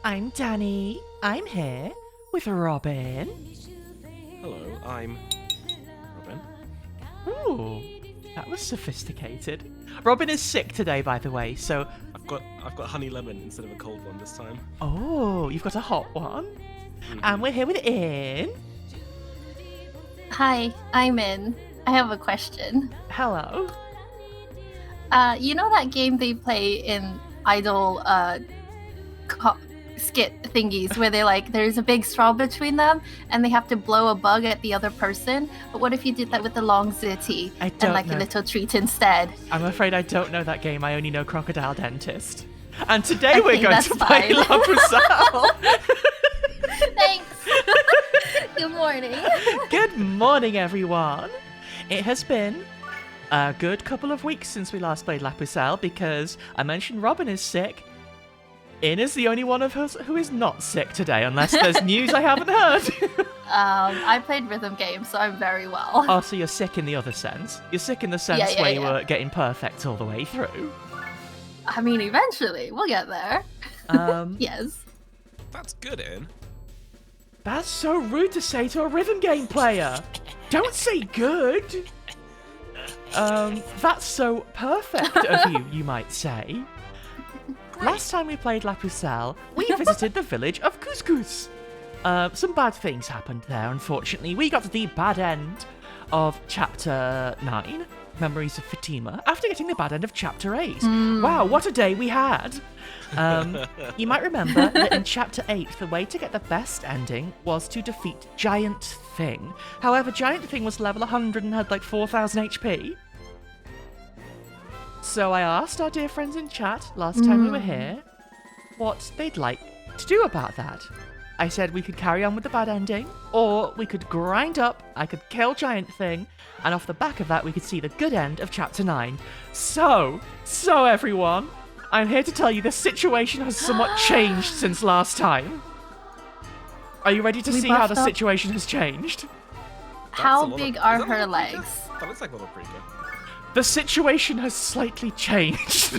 I'm Danny. I'm here with Robin. Hello, I'm Robin. Ooh, that was sophisticated. Robin is sick today, by the way, so... I've got honey lemon instead of a cold one this time. Oh, you've got a hot one? Mm-hmm. And we're here with Ian. Hi, I'm in. I have a question. Hello. You know that game they play in Idol skit thingies where they're like, there's a big straw between them and they have to blow a bug at the other person? But what if you did that with the long ziti and like know. a little treat instead? I'm afraid I don't know that game. I only know Crocodile Dentist. And today we're Okay, going to play that's La Pucelle. Thanks. Good morning. Good morning, everyone. It has been a good couple of weeks since we last played La Pucelle because I mentioned Robin is sick. In is the only one of us who is not sick today, unless there's news I haven't heard. I played rhythm games, so I'm very well. Oh, so you're sick in the other sense? You're sick in the sense where you were getting perfect all the way through? I mean, eventually, we'll get there. Yes. That's good, Ian. That's so rude to say to a rhythm game player. Don't say good. That's so perfect of you, you might say. Last time we played La Pucelle, we visited the village of Couscous. Some bad things happened there, unfortunately. We got to the bad end of Chapter 9, Memories of Fatima, after getting the bad end of Chapter 8. Wow, what a day we had! You might remember that in Chapter 8, the way to get the best ending was to defeat Giant Thing. However, Giant Thing was level 100 and had like 4,000 HP. So I asked our dear friends in chat last time we were here what they'd like to do about that. I said we could carry on with the bad ending, or we could grind up, I could kill Giant Thing, and off the back of that we could see the good end of Chapter 9. So everyone, I'm here to tell you the situation has somewhat changed since last time. Are you ready to see how the situation has changed? How big are her legs? That looks like a little pretty good. The situation has slightly changed.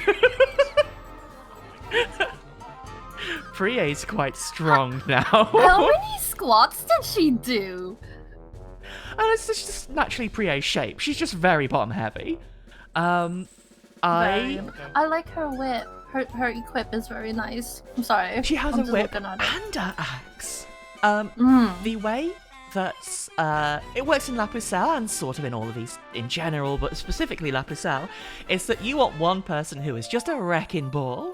Prie's quite strong now. How many squats did she do? And it's just naturally Prie's shape. She's just very bottom heavy. I like her whip. Her equip is very nice. I'm sorry. She has I'm a just whip looking and at it. an axe. The way that it works in La Pucelle and sort of in all of these in general, but specifically La Pucelle, is that you want one person who is just a wrecking ball.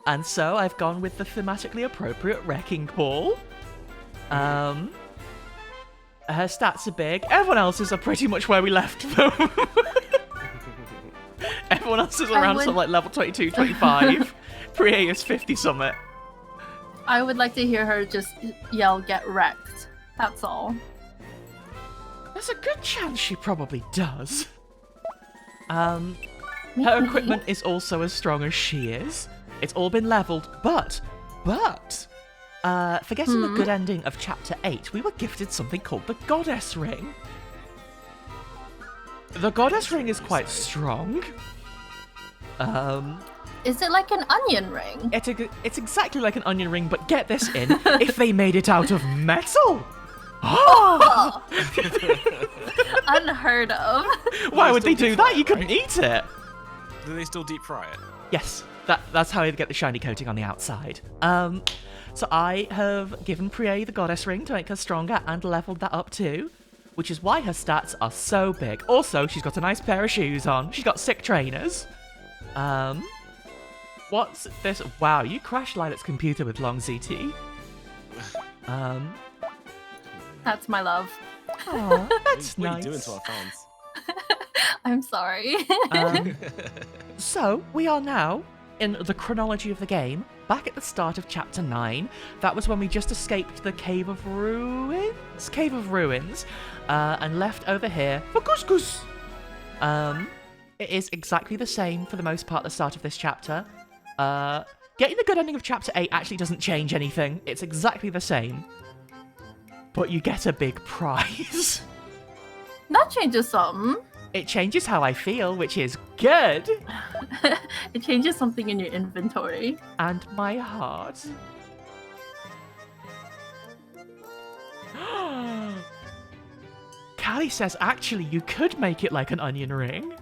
And so I've gone with the thematically appropriate wrecking ball. Her stats are big. Everyone else's are pretty much where we left them. Everyone else is around sort of like level 22, 25. Prie is 50 summit. I would like to hear her just yell, "Get wrecked." That's all. There's a good chance she probably does. Her equipment is also as strong as she is. It's all been leveled, but, forgetting the good ending of Chapter 8, we were gifted something called the Goddess Ring. The Goddess Ring is quite strong. Is it like an onion ring? It's exactly like an onion ring, but get this in, if they made it out of metal. Oh! Unheard of. Why would they do that? You couldn't eat it. Do they still deep fry it? Yes, that's how you get the shiny coating on the outside. So I have given Prie the Goddess Ring to make her stronger and leveled that up too, which is why her stats are so big. Also, she's got a nice pair of shoes on. She's got sick trainers. What's this? Wow, you crashed Lila's computer with long ZT. That's my love. Oh, that's what nice. What are you doing to our fans? I'm sorry. So, we are now, in the chronology of the game, back at the start of Chapter 9. That was when we just escaped the Cave of Ruins? And left over here for Couscous. It is exactly the same, for the most part, at the start of this chapter. Getting the good ending of Chapter 8 actually doesn't change anything. It's exactly the same. But you get a big prize. That changes something. It changes how I feel, which is good. It changes something in your inventory. And my heart. Callie says, actually, you could make it like an onion ring.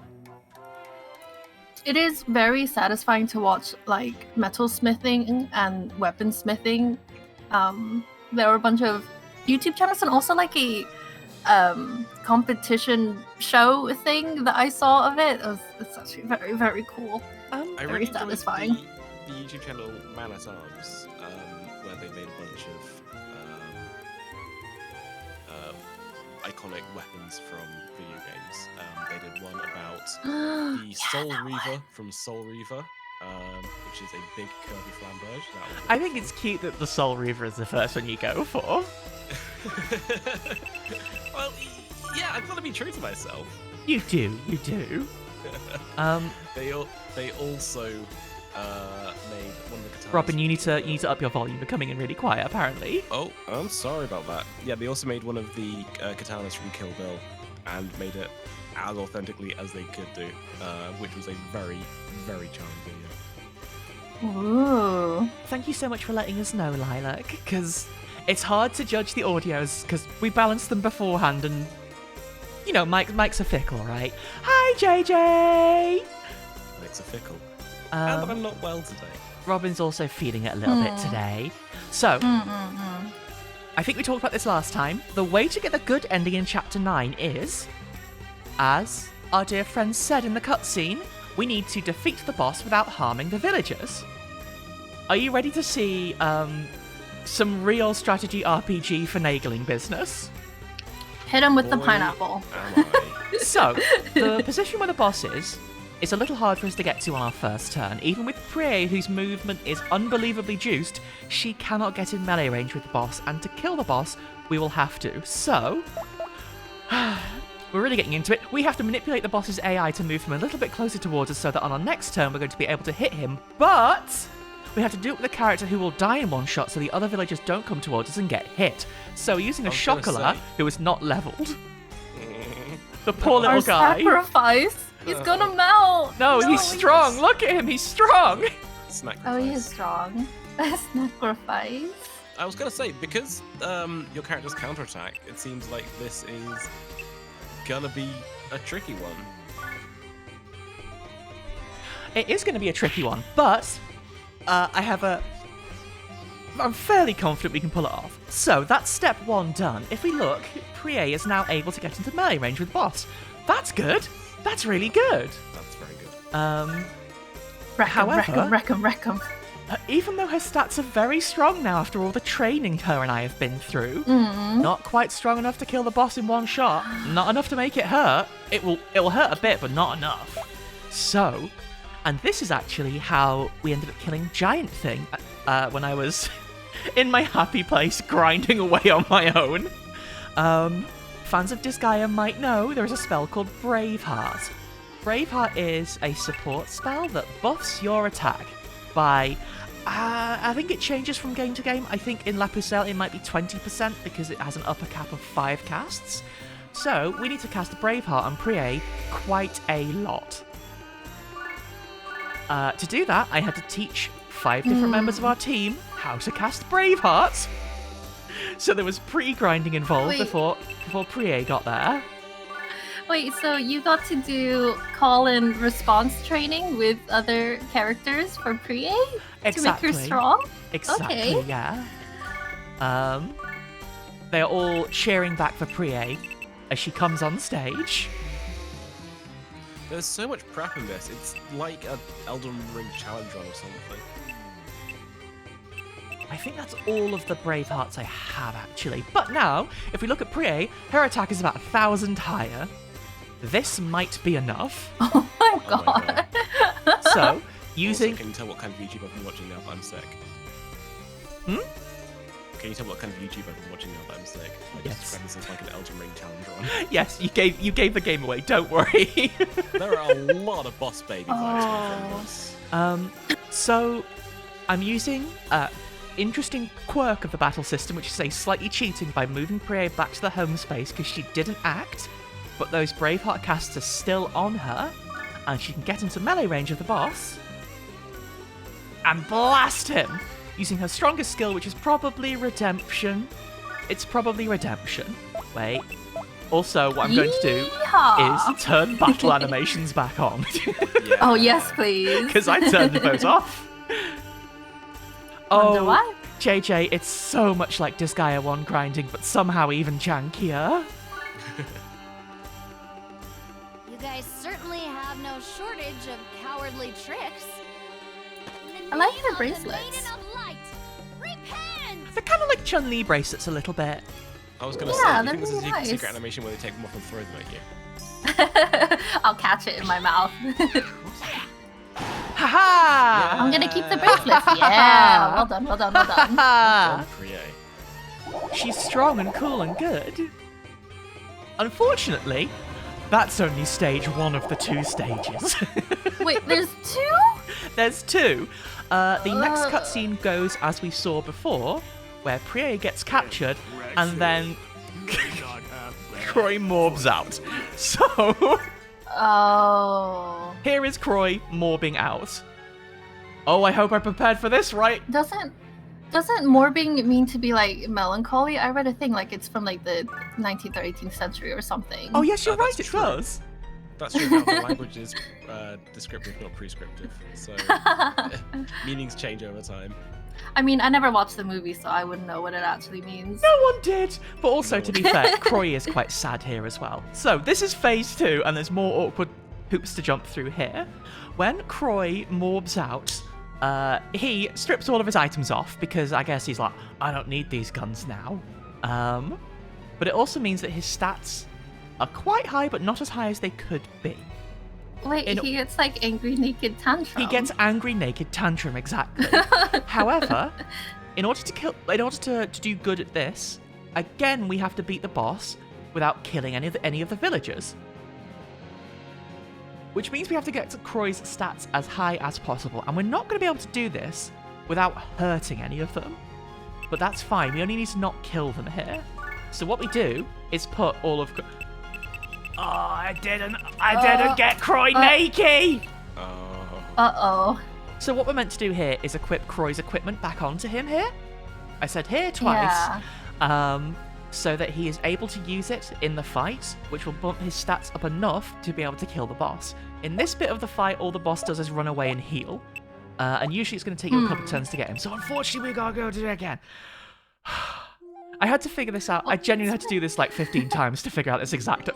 It is very satisfying to watch like metal smithing and weapon smithing. There were a bunch of YouTube channels and also like a competition show thing that I saw of it. It's actually very, very cool. I Very really enjoyed satisfying. the YouTube channel Man at Arms, where they made a bunch of iconic weapons from video games. They did one about the Soul Reaver from Soul Reaver, which is a big curvy flamberge. I think it's cute that the Soul Reaver is the first one you go for. Well, yeah, I've got to be true to myself. You do. They also made one of the katanas. Robin, you need to up your volume. You're coming in really quiet, apparently. Oh, I'm sorry about that. Yeah, they also made one of the katanas from Kill Bill and made it as authentically as they could do, which was a very, very charming video. Ooh. Thank you so much for letting us know, Lilac, because it's hard to judge the audios because we balanced them beforehand and, you know, mics are fickle, right? Hi, JJ! It's a fickle. And I'm not well today. Robin's also feeling it a little bit today. So, I think we talked about this last time. The way to get the good ending in Chapter 9 is, as our dear friend said in the cutscene, we need to defeat the boss without harming the villagers. Are you ready to see some real strategy RPG finagling business? Hit him with the Boy, pineapple. am I. So, the position where the boss is a little hard for us to get to on our first turn. Even with Priye, whose movement is unbelievably juiced, she cannot get in melee range with the boss, and to kill the boss, we will have to. So, we're really getting into it. We have to manipulate the boss's AI to move him a little bit closer towards us so that on our next turn we're going to be able to hit him, but we have to do it with a character who will die in one shot so the other villagers don't come towards us and get hit. So we're using a I was gonna Chocolat say. who is not leveled. The poor little Our guy. sacrifice. He's gonna melt. No, he's strong. Look at him. He's strong. Sacrifice. Oh, he is strong. Sacrifice. I was gonna say, because your character's counterattack, it seems like this is gonna be a tricky one. It is going to be a tricky one, but I'm fairly confident we can pull it off. So that's step 1 done. If we look, Priye is now able to get into melee range with the boss. That's good. That's really good. That's very good. Wreck him. Even though her stats are very strong now after all the training her and I have been through, not quite strong enough to kill the boss in one shot, not enough to make it hurt. It will hurt a bit, but not enough. So, and this is actually how we ended up killing Giant Thing when I was in my happy place grinding away on my own. Fans of Disgaea might know there is a spell called Braveheart. Braveheart is a support spell that buffs your attack by, I think it changes from game to game. I think in La Pucelle it might be 20% because it has an upper cap of 5 casts. So we need to cast Braveheart on Priye quite a lot. To do that, I had to teach 5 different members of our team how to cast Braveheart. So there was pre-grinding involved Wait. before Priye got there. Wait, so you got to do call and response training with other characters for Priye to make her strong? Exactly, Okay. yeah. They're all cheering back for Priye as she comes on stage. There's so much prep in this. It's like an Elden Ring challenge run or something. I think that's all of the Bravehearts I have, actually. But now, if we look at Priye, her attack is about 1,000 higher. This might be enough. Oh my Oh my god. So, using... Also, can you tell what kind of YouTube I've been watching now that I'm sick? Hmm? Can you tell what kind of YouTube I've been watching now that I'm sick? I Yes. just described this as like an Elden Ring challenge run. Yes, you gave the game away, don't worry. There are a lot of boss baby vibes from this. So, I'm using interesting quirk of the battle system, which is slightly cheating by moving Priye back to the home space because she didn't act, but those Braveheart casts are still on her, and she can get into melee range of the boss and blast him using her strongest skill, which is probably Redemption. It's probably redemption. Wait. Also, what I'm going to do Yeehaw! is turn battle animations back on. Yeah. Oh, yes, please. Because I turned those off. Wonder Oh, why? JJ, it's so much like Disgaea 1 grinding, but somehow even jankier. You guys certainly have no shortage of cowardly tricks. I like the The bracelets. Maiden of Light, repent! They're kind of like Chun-Li bracelets a little bit. I was gonna Yeah, say, do they're you think this is really a nice. secret animation where they take them off and throw them at you? I'll catch it in my mouth. Haha! I'm gonna keep the bracelets. Yeah, well done, well done, well done. Ha! Prie. She's strong and cool and good. Unfortunately, that's only stage 1 of the 2 stages. Wait, there's 2? There's 2. The next Ugh. cutscene goes as we saw before, where Prie gets captured, and then Croy morbs out. So, Oh. here is Croy morbing out. Oh, I hope I prepared for this, right? Doesn't morbing mean to be like melancholy? I read a thing like it's from like the 19th or 18th century or something. Oh, yes, you're That's right, it true. does. That's true. How the language is descriptive, not prescriptive. So meanings change over time. I mean, I never watched the movie, so I wouldn't know what it actually means. No one did. But also, to be fair, Croy is quite sad here as well. So, this is phase 2, and there's more awkward hoops to jump through here. When Croy morbs out, he strips all of his items off, because I guess he's like, I don't need these guns now. But it also means that his stats are quite high, but not as high as they could be. Wait, he gets like angry naked tantrum. He gets angry naked tantrum, exactly. However, in order to do good at this, again we have to beat the boss without killing any of the villagers. Which means we have to get to Croy's stats as high as possible, and we're not going to be able to do this without hurting any of them. But that's fine, we only need to not kill them here. So what we do is put all of... Oh, I didn't get Croy naked! Oh. Uh-oh. So what we're meant to do here is equip Croy's equipment back onto him here. I said here twice. Yeah. So that he is able to use it in the fight, which will bump his stats up enough to be able to kill the boss. In this bit of the fight, all the boss does is run away and heal. And usually it's going to take you a couple turns to get him. So unfortunately, we gotta go do it again. I had to figure this out. I genuinely had to do this like 15 times to figure out this exact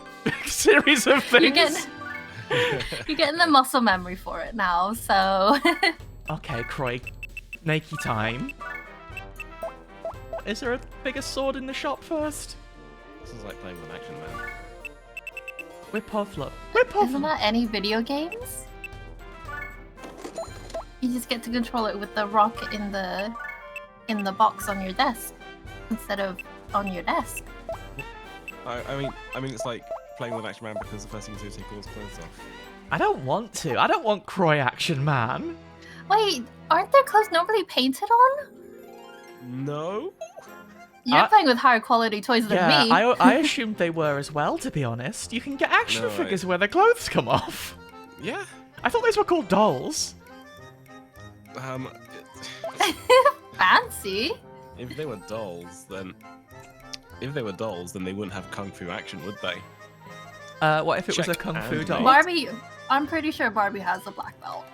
series of things. You're getting the muscle memory for it now, so... Okay, Croy. Nakey time. Is there a bigger sword in the shop first? This is like playing with an action man. Whip off, look. Whip off! Isn't that any video games? You just get to control it with the rock in the box on your desk instead of on your desk. I mean, it's like playing with an action man because the first thing you do is take all his clothes off. I don't want to. I don't want Croy Action Man. Wait, aren't their clothes normally painted on? No. You're playing with higher quality toys than Yeah, me. I assumed they were as well, to be honest. You can get action No, figures where their clothes come off. Yeah. I thought those were called dolls. Fancy. If they were dolls, then they wouldn't have kung fu action, would they? What if it was a Check kung fu and doll? mate. Barbie, I'm pretty sure Barbie has a black belt.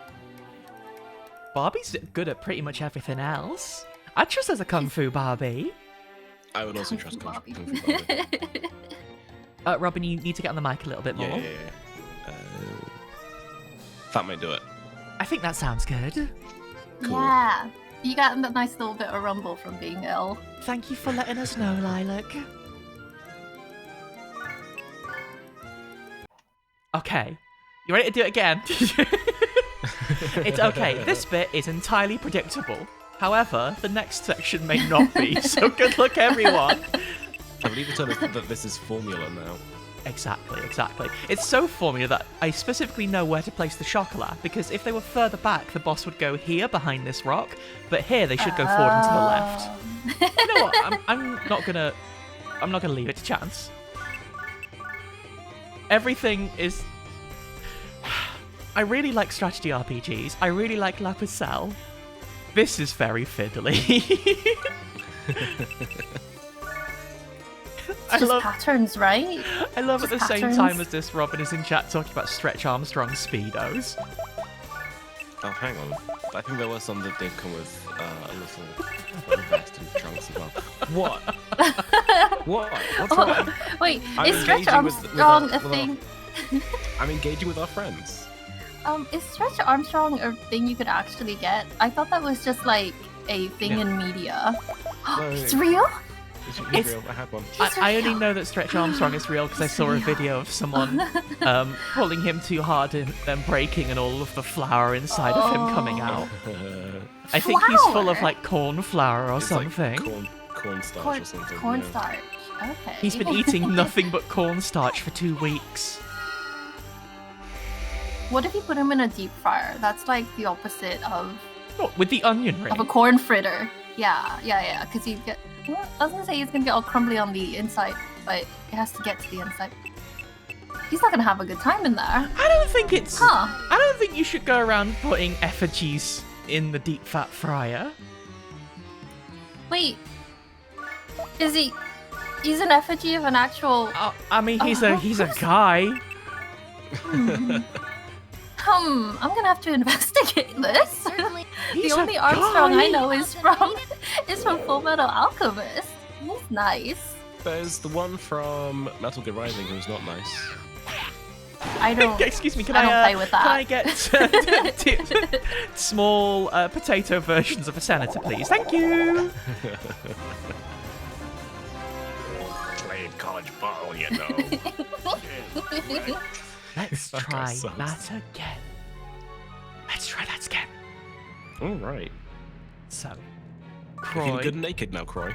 Barbie's good at pretty much everything else. I trust there's a kung fu Barbie. I would also Kung trust Fu kung Barbie. fu Barbie. Robin, you need to get on the mic a little bit more. Yeah. That might do it. I think that sounds good. Cool. Yeah. You got a nice little bit of rumble from being ill. Thank you for letting us know, Lilac. Okay. You ready to do it again? It's okay. This bit is entirely predictable. However, the next section may not be, so good luck, everyone. I believe it's that this is formula now. Exactly. It's so formula that I specifically know where to place the chocolat, because if they were further back, the boss would go here behind this rock, but here they should go forward and to the left. You know what? I'm not gonna leave it to chance. Everything is... I really like strategy RPGs. I really like La Pucelle. This is very fiddly. I just love patterns, right? I love at the Just same patterns. time as this, Robin is in chat talking about Stretch Armstrong's Speedos. Oh, hang on. I think there were some that did come with a little vest and trunks as well. What? What? What's wrong? Wait, I'm is Stretch engaging with Armstrong our- a thing? I'm engaging with our friends. Is Stretch Armstrong a thing you could actually get? I thought that was just like a thing Yeah. in media. No, It's real? It's real. I had one. I only know that Stretch Armstrong is real because I saw a video of someone pulling him too hard and then breaking and all of the flour inside of him coming out. I think he's full of Flour? like corn flour or It's something. like cornstarch Corn, or something. yeah. cornstarch. Okay. He's been eating nothing but cornstarch for 2 weeks. What if you put him in a deep fryer? That's like the opposite of What, with the onion ring? a corn fritter. Yeah. Because he'd get. Well, I was gonna say he's gonna get all crumbly on the inside, but it has to get to the inside. He's not gonna have a good time in there. I don't think it's. Huh. I don't think you should go around putting effigies in the deep fat fryer. Wait. He's an effigy of an actual. I mean, he's Oh, a guy. I'm gonna have to investigate this. Certainly. The He's a only Armstrong guy. I know is from Full Metal Alchemist. He's nice. There's the one from Metal Gear Rising who's not nice. I don't. Excuse me, can I don't I play with that. Can I get small potato versions of a senator, please? Thank you. Played college ball, you know. Let's That guy try sucks. that again. Let's try that again. All right. So, You're feeling Croy. good and naked now, Croy.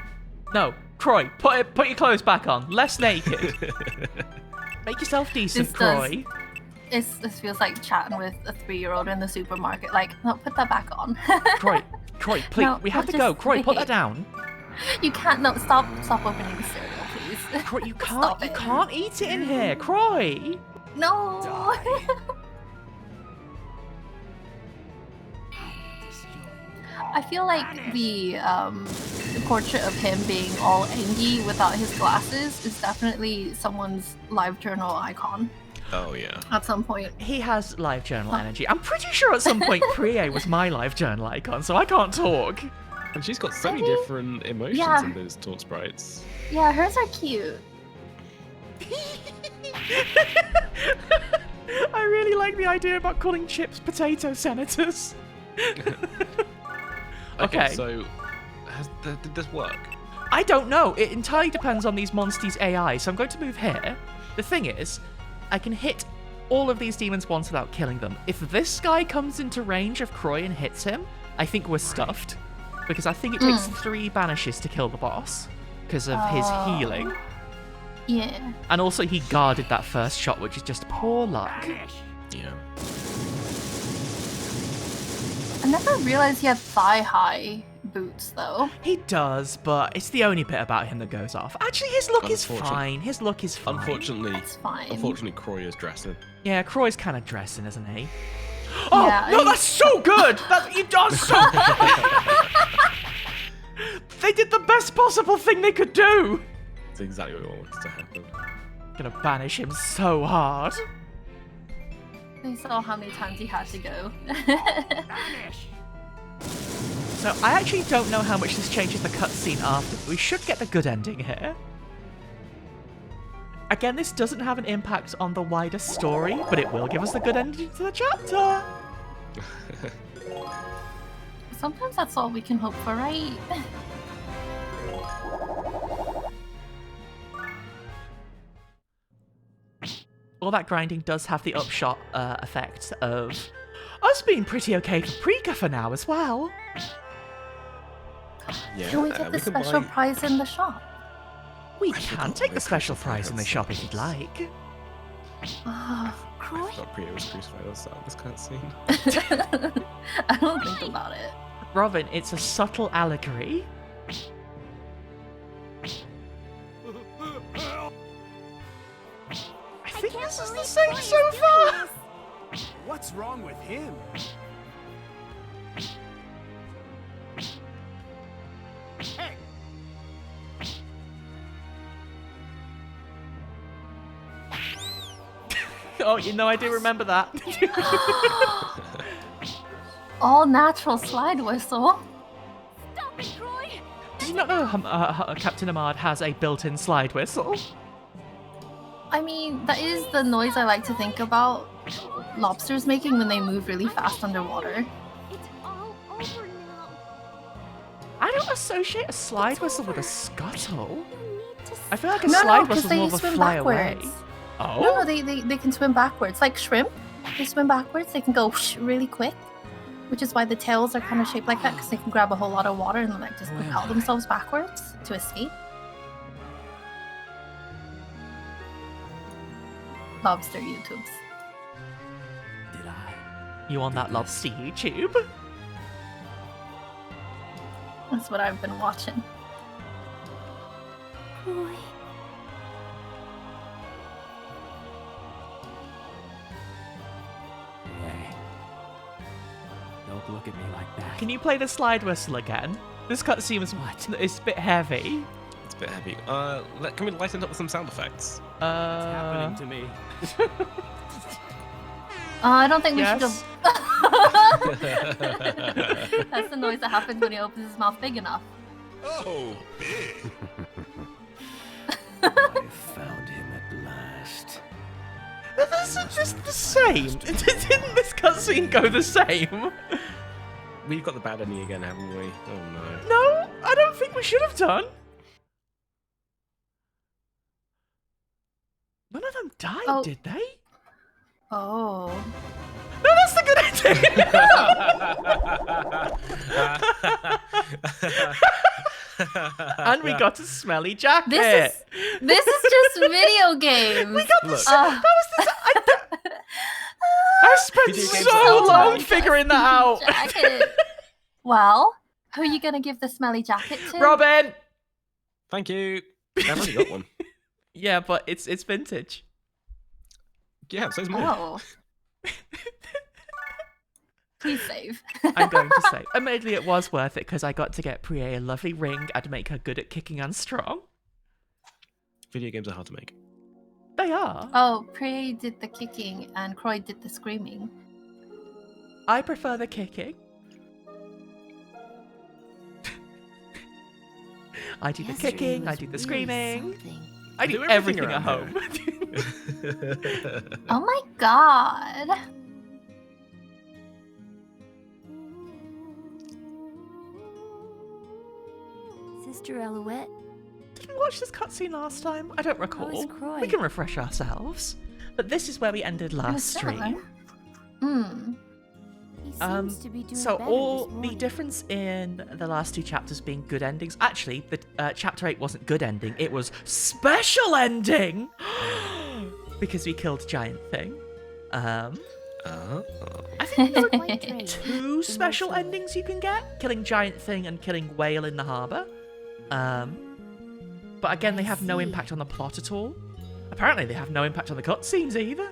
No, Croy, put your clothes back on. Less naked. Make yourself decent, This does- Croy. This feels like chatting with a 3-year-old in the supermarket. Like, no, put that back on. Croy, please, No, we have to just go. Croy, put that wait. down. You can't. No, stop opening the cereal, please. Croy, you Stop can't. You it. can't eat it in here, Croy. No. I feel like the portrait of him being all angry without his glasses is definitely someone's live journal icon Oh, yeah. at some point. He has live journal energy. I'm pretty sure at some point Prie was my live journal icon, so I can't talk. And she's got so many Maybe- different emotions Yeah. in those talk sprites. Yeah, hers are cute. I really like the idea about calling chips potato senators. Okay. So, did this work? I don't know. It entirely depends on these monsters' AI, so I'm going to move here. The thing is, I can hit all of these demons once without killing them. If this guy comes into range of Croy and hits him, I think we're stuffed. Because I think it takes 3 banishes to kill the boss because of his Oh. healing. Yeah. And also he guarded that first shot, which is just poor luck. Yeah. I never realized he had thigh-high boots, though. He does, but it's the only bit about him that goes off. Actually, his look is fine. His look is fine. Unfortunately, That's fine. Croy is dressing. Yeah, Croy's kind of dressing, isn't he? Oh, Yeah, no, I- that's so good! He does so They did the best possible thing they could do! That's exactly what wants to happen. Gonna banish him so hard. I saw how many times he had to go. So I actually don't know how much this changes the cutscene after, but we should get the good ending here. Again, this doesn't have an impact on the wider story, but it will give us the good ending to the chapter. Sometimes that's all we can hope for, right? All that grinding does have the upshot effect of us being pretty okay for Prika for now as well. Yeah. Can we get the can special buy- prize in the shop? We I can forgot take my the special crucifix prize in the shop if you'd like. Ah, I Croy? forgot Priya was crucified at the start of this cutscene. I don't think about it. Robin, it's a subtle allegory. I think this is the same so far. What's wrong with him? Hey! Oh, you know I do remember that. All natural slide whistle. Stop it, Croy! Did you not know Captain Ahmad has a built-in slide whistle? I mean, that is the noise I like to think about lobsters making when they move really fast underwater. It's all over now. I don't associate a slide whistle with a scuttle. You need to I feel like a No, slide because whistle is more they of a swim fly away. backwards. Oh? No, they can swim backwards. Like shrimp, they swim backwards. They can go whoosh really quick, which is why the tails are kind of shaped like that, because they can grab a whole lot of water and like just propel themselves backwards to escape. Lobster YouTubes. Did I? You on that lobster YouTube? That's what I've been watching. Croy. Hey. Don't look at me like that. Can you play the slide whistle again? This cutscene was it's a bit heavy. It's a bit heavy. Can we lighten it up with some sound effects? What's happening to me? I don't think we should Yes. have. That's the noise that happens when he opens his mouth big enough. Oh, big. I found him at last. This is just the same. Didn't this cutscene go the same? We've got the bad ending again, haven't we? Oh no. No, I don't think we should have done. None of them died, Oh. did they? Oh. No, that's the good ending. And we got a smelly jacket. This is just video games. We got the Look. that was the. I spent Video games so are long ultimate. figuring that out. Jacket. Well, who are you gonna give the smelly jacket to? Robin. Thank you. I've already got one. Yeah, but it's vintage. Yeah, so's me. Oh. Please save. I'm going to say, admittedly, it was worth it because I got to get Priya a lovely ring and make her good at kicking and strong. Video games are hard to make. They are. Oh, Prey did the kicking and Croy did the screaming. I prefer the kicking. I do the kicking, I do the screaming. I do everything at home. Oh my god. Sister Alouette. Did we watch this cutscene last time? I don't recall. is Croy? We can refresh ourselves. But this is where we ended It was last similar. stream. Hmm. He seems to be doing So better all this the morning. difference in the last two chapters being good endings. Actually, the chapter 8 wasn't good ending. It was special ending because we killed Giant Thing. I think there Quite are trained. two special endings you can get: killing Giant Thing and killing Whale in the harbour. But again, they have no see. impact on the plot at all. Apparently, they have no impact on the cutscenes either.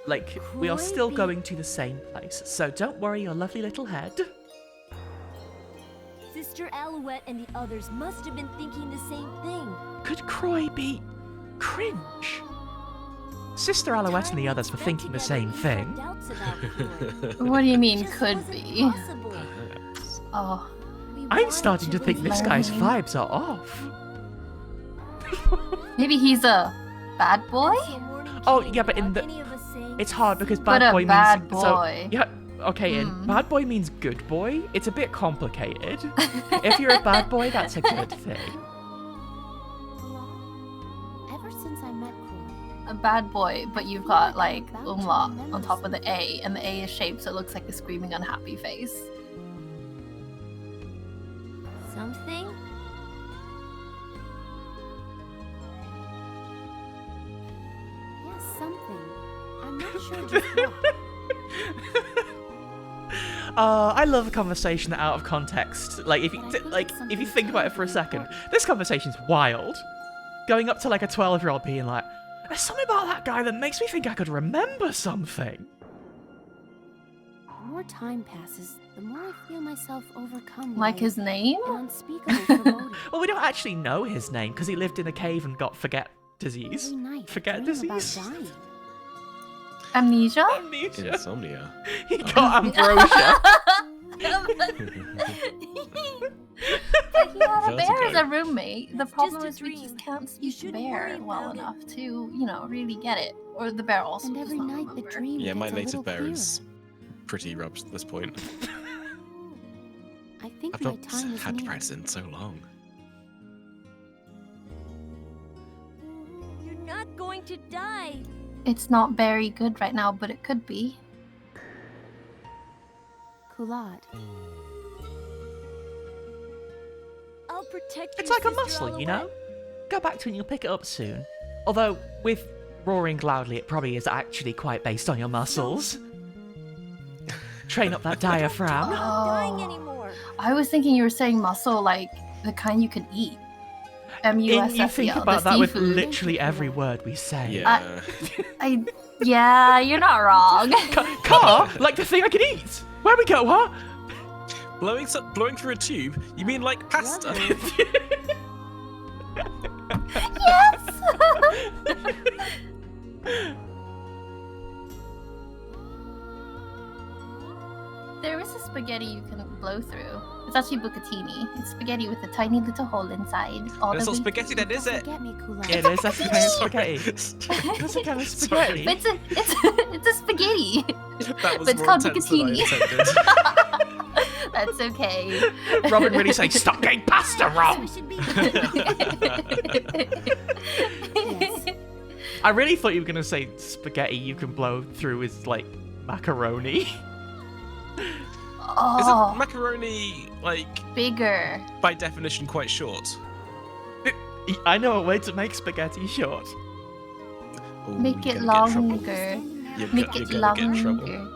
Like, we are still Creepy. going to the same place, so don't worry your lovely little head. Sister Alouette and the others must have been thinking the same thing. Could Croy be cringe? Sister Alouette and the others were thinking the same thing. What do you mean, could be? Oh. I'm starting to think this guy's vibes are off. Maybe he's a bad boy? Oh, yeah, but in the... It's hard because But bad a boy bad means... boy. So, yeah, okay, and Hmm. bad boy means good boy. It's a bit complicated. If you're a bad boy, that's a good thing. Ever since I met Croy, A bad boy, but you've got like umlaut on top of the A, and the A is shaped so it looks like a screaming unhappy face. something? Yes, something. I'm not sure just what. I love a conversation out of context. Like if you But I think like it's if you something think about it for a terribly second, important. this conversation's wild. Going up to like a 12-year-old being like, "There's something about that guy that makes me think I could remember something." The more time passes, the more I feel myself overcome Like by his name? an unspeakable foreboding. Well, we don't actually know his name because he lived in a cave and got forget disease. Every night, I Forget dream about disease. dying. Amnesia? Amnesia. Insomnia. He got ambrosia. But he had a bear as Vertigo. a roommate. The problem just is a we just dream. can't You speak shouldn't bear worry well about it. enough to, really get it. Or the bear also And does every not night the remember. dream Yeah, my gets a native little bear clearer. is pretty rubs at this point. I think I've my not time is had near. pets in so long. You're not going to die. It's not very good right now, but it could be. Kulad, I'll protect It's you, like a Sister muscle, you Alouette. know? Go back to it and you'll pick it up soon. Although, with roaring loudly, it probably is actually quite based on your muscles. Train up that diaphragm. You're not dying Oh. anymore. I was thinking you were saying muscle like the kind you can eat. You think MUSSEL, about the that with seafood. literally every word we say. Yeah. Yeah, you're not wrong. Car? Like the thing I can eat? Where we go, what? blowing through a tube? You mean like pasta? There is a spaghetti you can blow through. It's actually bucatini. It's spaghetti with a tiny little hole inside. All That's the not way- spaghetti then, is it? forget me, Kulad. It is, that's a kind of spaghetti. That's a kind of spaghetti. It's a spaghetti. That was It's more called intense than I bucatini. intended. That's okay. Robin really saying, stop getting pasta, We Rob! should be. Yes. I really thought you were going to say spaghetti you can blow through is like macaroni. Oh, Isn't macaroni, like, bigger. by definition quite short? I know a way to make spaghetti short. Ooh, Make you're it gonna get in trouble. longer. You're Make you're it gonna get in trouble. longer.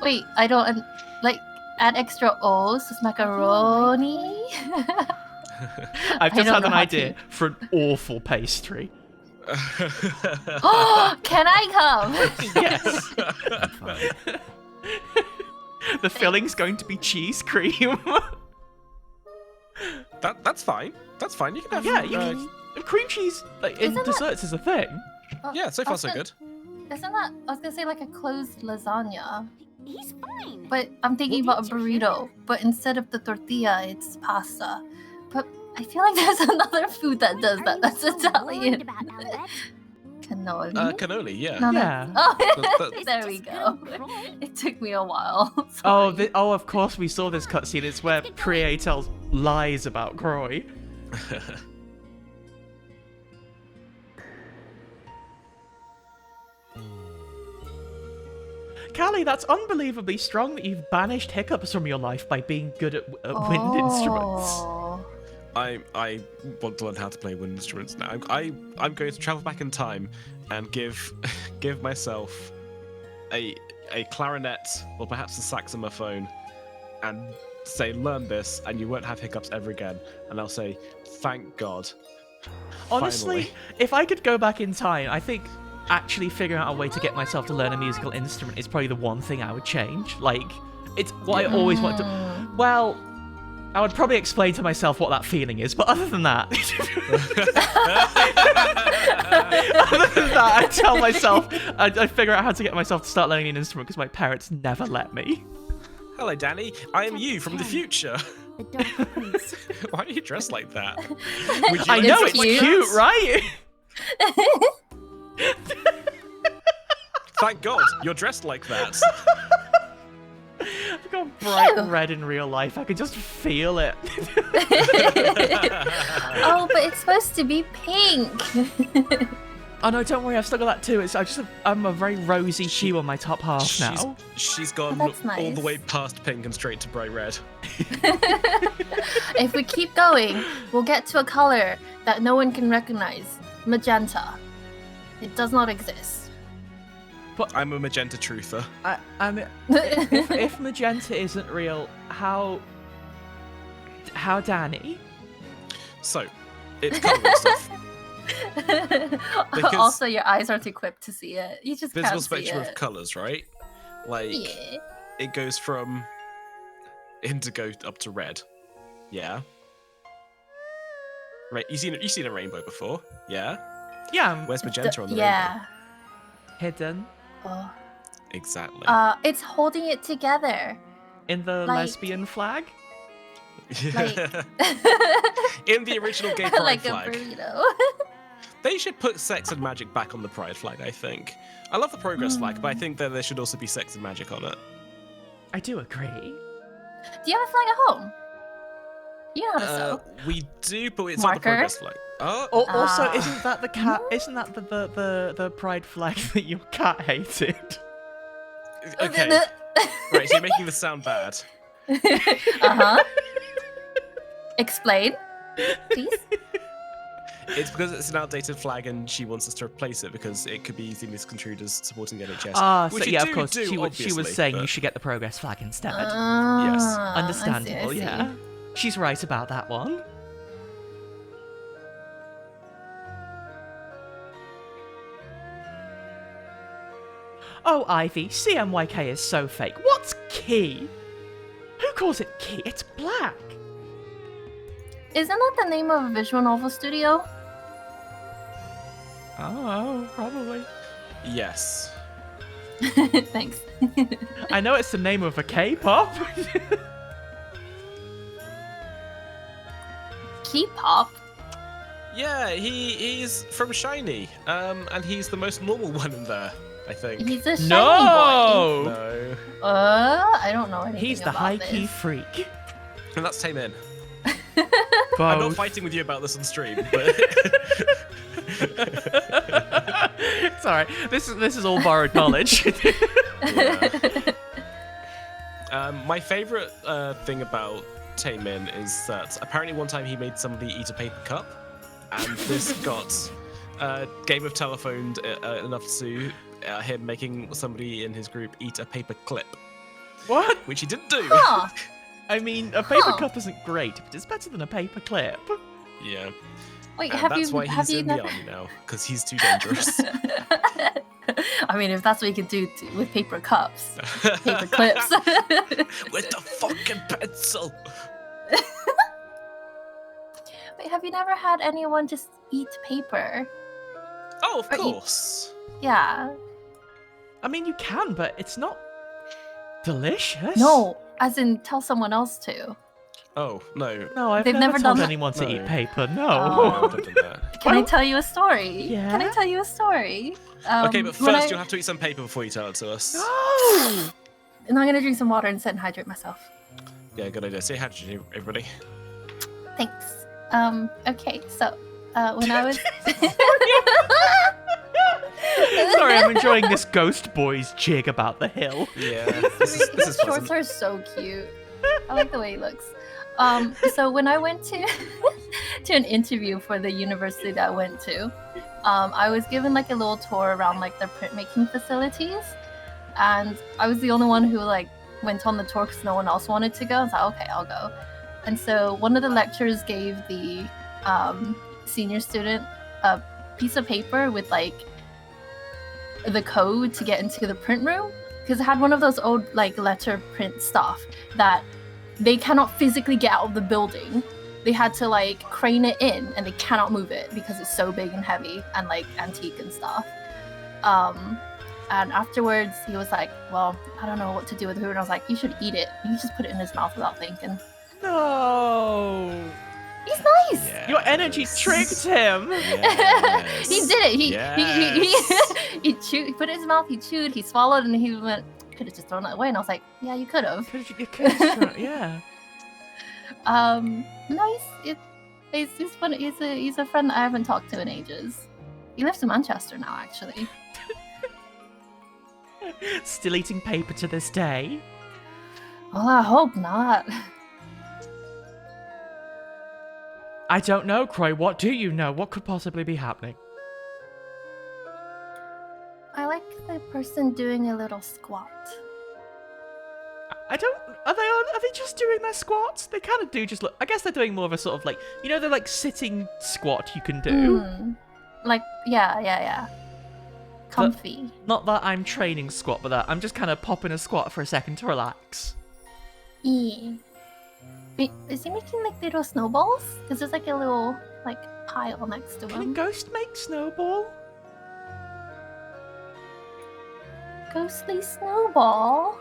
Wait, I don't like add extra O's. It's macaroni. I've I just don't had know an how idea to. for an awful pastry. Oh, can I come? Yes. Fine. The filling's going to be cheese cream. That's fine. That's fine. You can have. Yeah, you can. Cream cheese like, in Isn't that- desserts is a thing. Yeah, so far so Also- good. Isn't that? I was gonna say like a closed lasagna, He's fine. but I'm thinking What about a meat's your burrito. But instead of the tortilla, it's pasta. But I feel like there's another food that does Are that. you That's so worried Italian. about Alouette? Cannoli. Cannoli, yeah. No, Yeah. Oh, That- there we Just go. good old Croy. It took me a while. Oh, Sorry. of course we saw this cutscene. It's where Prie tells lies about Croy. Callie, that's unbelievably strong that you've banished hiccups from your life by being good at wind instruments. Oh. I want to learn how to play wind instruments now. I'm going to travel back in time and give myself a clarinet or perhaps a saxophone and say learn this and you won't have hiccups ever again. And I'll say thank God. Honestly, Finally. if I could go back in time, I think actually figuring out a way to get myself to learn a musical instrument is probably the one thing I would change. Like, it's what I always wanted to. Well, I would probably explain to myself what that feeling is, but other than that, I tell myself, I figure out how to get myself to start learning an instrument because my parents never let me. Hello, Danny. I am you from the future. The Dark Prince. Why are you dressed like that? I know, It's it's cute, right? Thank God, you're dressed like that. I've got bright red in real life. I can just feel it. Oh, but it's supposed to be pink. Oh no, don't worry, I've still got that too. I'm a very rosy hue on my top half now. She's gone That's all the nice. way past pink and straight to bright red. If we keep going, we'll get to a color that no one can recognize. Magenta. It does not exist. I'm a magenta truther. I mean, if magenta isn't real, how Danny? So, it's coloring stuff. Because- Also, your eyes aren't equipped to see it. You just Visible can't see spectrum it. of colors, right? Like, Yeah. it goes from indigo up to red. Yeah. Right, you've seen a rainbow before? Yeah. Yeah, Where's magenta on the Yeah. hidden Oh. rainbow? Exactly. It's holding it together. in the Like- lesbian flag. Like In the original gay pride like flag. a burrito. They should put sex and magic back on the pride flag, I think. I love the progress flag, but I think that there should also be sex and magic on it. I do agree. Do you have a flag at home? You know how to sew. We do, but it's not the Marker? progress flag. Oh, Also, Ah. isn't that the cat? Isn't that the pride flag that your cat hated? okay. Right, so you're making this sound bad. Uh-huh. Explain, please. It's because it's an outdated flag and she wants us to replace it because it could be easily misconstrued as supporting the NHS. Ah, so which you yeah, of do course. do, She was obviously, saying you but- should get the progress flag instead. Yes. I Understandable, see. yeah. She's right about that one. Oh, Ivy, CMYK is so fake. What's key? Who calls it key? It's black. Isn't that the name of a visual novel studio? Oh, probably. Yes. Thanks. I know it's the name of a K-pop. K-pop? Yeah, he's from Shiny, and he's the most normal one in there, I think. He's a shiny No! No. boy. I don't know anything He's the about high-key this. freak. And that's Tame In. I'm not Both. fighting with you about this on stream, but It's alright. This is all borrowed knowledge. my favorite thing about Tame In is that apparently one time he made somebody eat a paper cup, and this got Game of Telephoned enough to him making somebody in his group eat a paper clip, What? which he didn't do. Huh. I mean, a paper Huh. cup isn't great, but it's better than a paper clip. Yeah, Wait, and have that's you why have he's you in the never... army now, because he's too dangerous. I mean, if that's what you could do with paper cups, paper clips. With the fucking pencil. Wait, have you never had anyone just eat paper? Oh, of Or eat- course. Yeah. I mean, you can, but it's not delicious. No, as in tell someone else to. Oh no. No, I've They've never never told done that. anyone to eat No. paper. Oh. No, No. I've never done that. Can I Well- tell you a story? Yeah? Can I tell you a story? Okay, but when first I- you'll have to eat some paper before you tell it to us. No. And I'm gonna drink some water and sit and hydrate myself. Yeah, good idea. Say hi to everybody. Thanks. Okay, so when I was Sorry, I'm enjoying this Ghost Boys jig about the hill. Yeah, this is His shorts pleasant. are so cute. I like the way he looks. So when I went to to an interview for the university that I went to, I was given like a little tour around like the printmaking facilities, and I was the only one who like went on the tour because no one else wanted to go. I was like, okay, I'll go. And so one of the lecturers gave the senior student a piece of paper with like the code to get into the print room, because it had one of those old like letter print stuff that they cannot physically get out of the building. They had to like crane it in, and they cannot move it because it's so big and heavy and like antique and stuff. And afterwards he was like, well, I don't know what to do with it. And I was like, you should eat it. You just put it in his mouth without thinking. No. He's nice. Yes. Your energy tricked him. Yes. He did it. Yes. He chewed. He put it in his mouth. He chewed. He swallowed, and he went. Could have just thrown it away. And I was like, yeah, you could have. Yeah. No, he's funny. He's a friend that I haven't talked to in ages. He lives in Manchester now, actually. Still eating paper to this day. Well, I hope not. I don't know, Croy. What do you know? What could possibly be happening? I like the person doing a little squat. I don't. Are they just doing their squats? They kind of do just look. I guess they're doing more of a sort of like, you know, the like sitting squat you can do. Like, yeah. Comfy. Not that I'm training squat, but that I'm just kind of popping a squat for a second to relax. Yeah. Wait, is he making like little snowballs? Because there's like a little like pile next to Can a him. ghost make snowball? Ghostly snowball.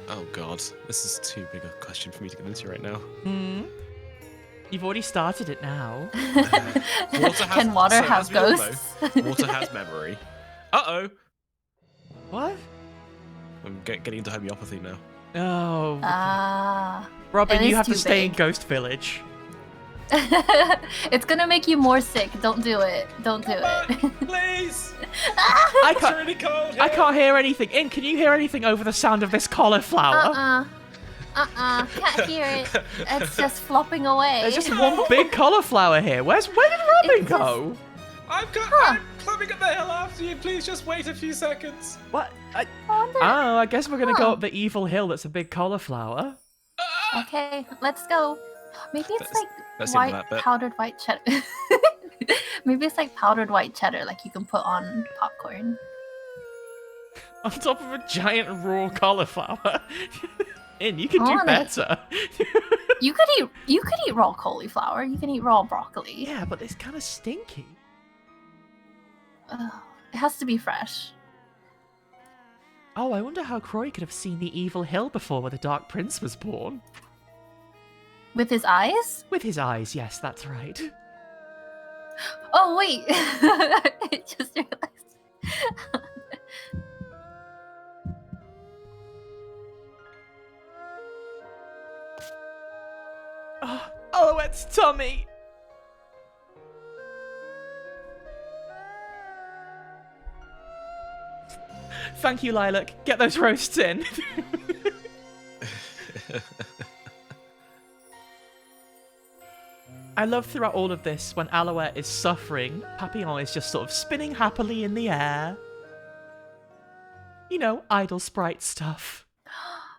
Oh god, this is too big a question for me to get into right now. You've already started it now. Can water so have as we all know, ghosts? Water has memory. Uh-oh! What? I'm getting into homeopathy now. Oh. Ah. Robin, it you is have to too stay in big. Ghost Village. It's gonna make you more sick. Don't do it. Don't do it. Please! I It's can't, really cold I here. can't hear anything. In, can you hear anything over the sound of this cauliflower? Can't hear it. It's just flopping away. There's just one big cauliflower here. Where did Robin It's just- go? I'm climbing up the hill after you. Please just wait a few seconds. What? I wonder- Oh, I guess we're gonna go Huh. up the evil hill that's a big cauliflower. Okay, let's go. Maybe it's That's- that's like into that bit. powdered white cheddar. Maybe it's like powdered white cheddar, like you can put on popcorn. On top of a giant raw cauliflower. In, you can do On it. better. You could eat raw cauliflower. You can eat raw broccoli. Yeah, but it's kind of stinky. Ugh, it has to be fresh. Oh, I wonder how Croy could have seen the evil hill before where the Dark Prince was born. With his eyes? With his eyes, yes, that's right. Oh wait, I just realized. Oh, Alouette's tummy! Thank you, Lilac. Get those roasts in. I love throughout all of this when Alouette is suffering, Papillon is just sort of spinning happily in the air. You know, idle sprite stuff.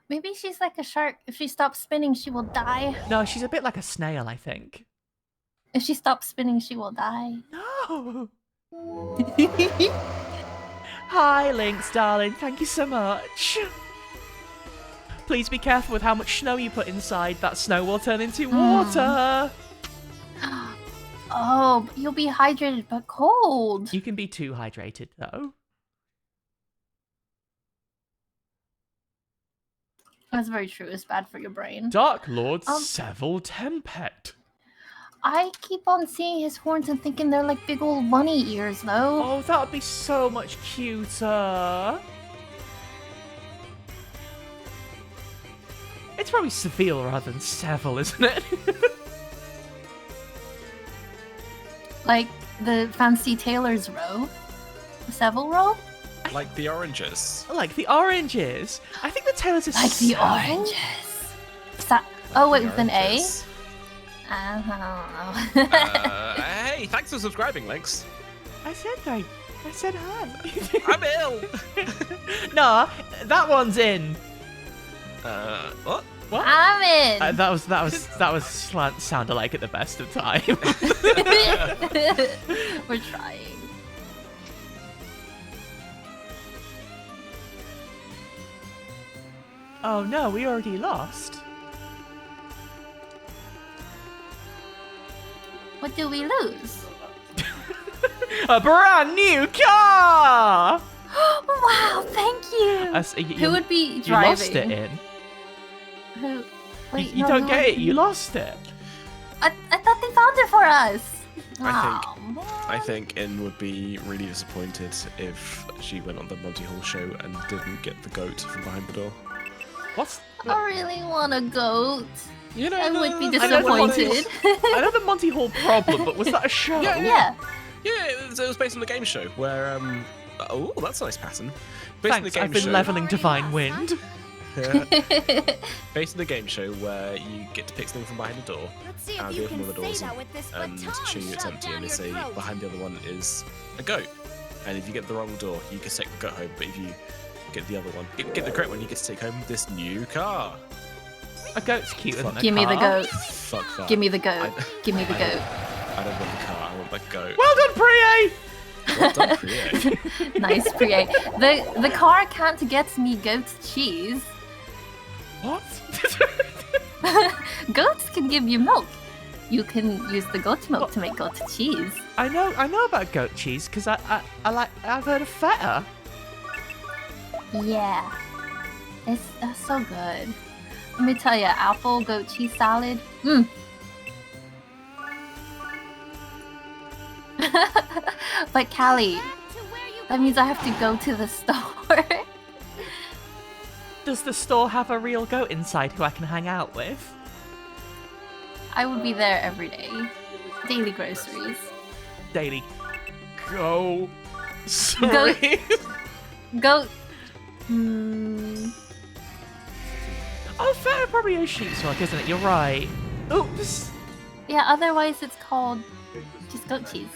Maybe she's like a shark. If she stops spinning, she will die. No, she's a bit like a snail, I think. If she stops spinning, she will die. No! Hi, Lynx, darling. Thank you so much. Please be careful with how much snow you put inside. That snow will turn into water. Oh, but you'll be hydrated but cold. You can be too hydrated, though. That's very true. It's bad for your brain. Dark Lord Um, Seville Tempet. I keep on seeing his horns and thinking they're like big old bunny ears, though. Oh, that would be so much cuter. It's probably Seville rather than Seville, isn't it? Like the fancy tailor's row. The Seville row? Like the oranges. Like the oranges. I think the tailors are Like the Seville. oranges. Oh, wait, The with an A? oranges. I don't know. Hey, thanks for subscribing, Lynx. I said hi. I'm ill. No, that one's in. What? What? I'm in. That was sounded like at the best of time. We're trying. Oh no, we already lost. What do we lose? A brand new car. Wow, thank you. Who would be driving? You lost it in. Who? Wait, You no, don't who get would it. You lost it. I thought they found it for us. I think In would be really disappointed if she went on the Monty Hall show and didn't get the goat from behind the door. What's? I really want a goat. You know, I would be I know the Monty- disappointed. I know the Monty Hall problem, but was that a show? Yeah. Yeah, it was based on the game show where oh, that's a nice pattern. Based on the Thanks. game I've been show, leveling Divine Wind. based on the game show where you get to pick something from behind a door, Let's see and if they you open can one of the say doors that with this and baton show you it's shoved empty, down and they your say throat. behind the other one is a goat. And if you get the wrong door, you can take the goat home. But if you get the other one, get the correct one, you get to take home this new car. A goat's cuter than a Give me the car. goat. Fuck that. Give me the goat. I- Give me the goat. I don't want the car. I want the goat. Well done, Prie! Well done, Priye. Nice, Priye. The car can't get me goat's cheese. What? Goats can give you milk. You can use the goat milk to make goat cheese. I know about goat cheese because I've heard of feta. Yeah, that's so good. Let me tell you, apple goat cheese salad. But Callie, that means I have to go to the store. Does the store have a real goat inside who I can hang out with? I would be there every day. Daily groceries. Daily. Go. Sorry. Goat. Oh, fair, probably is sheep's milk, isn't it? You're right. Oops. Yeah, otherwise it's called just goat cheese.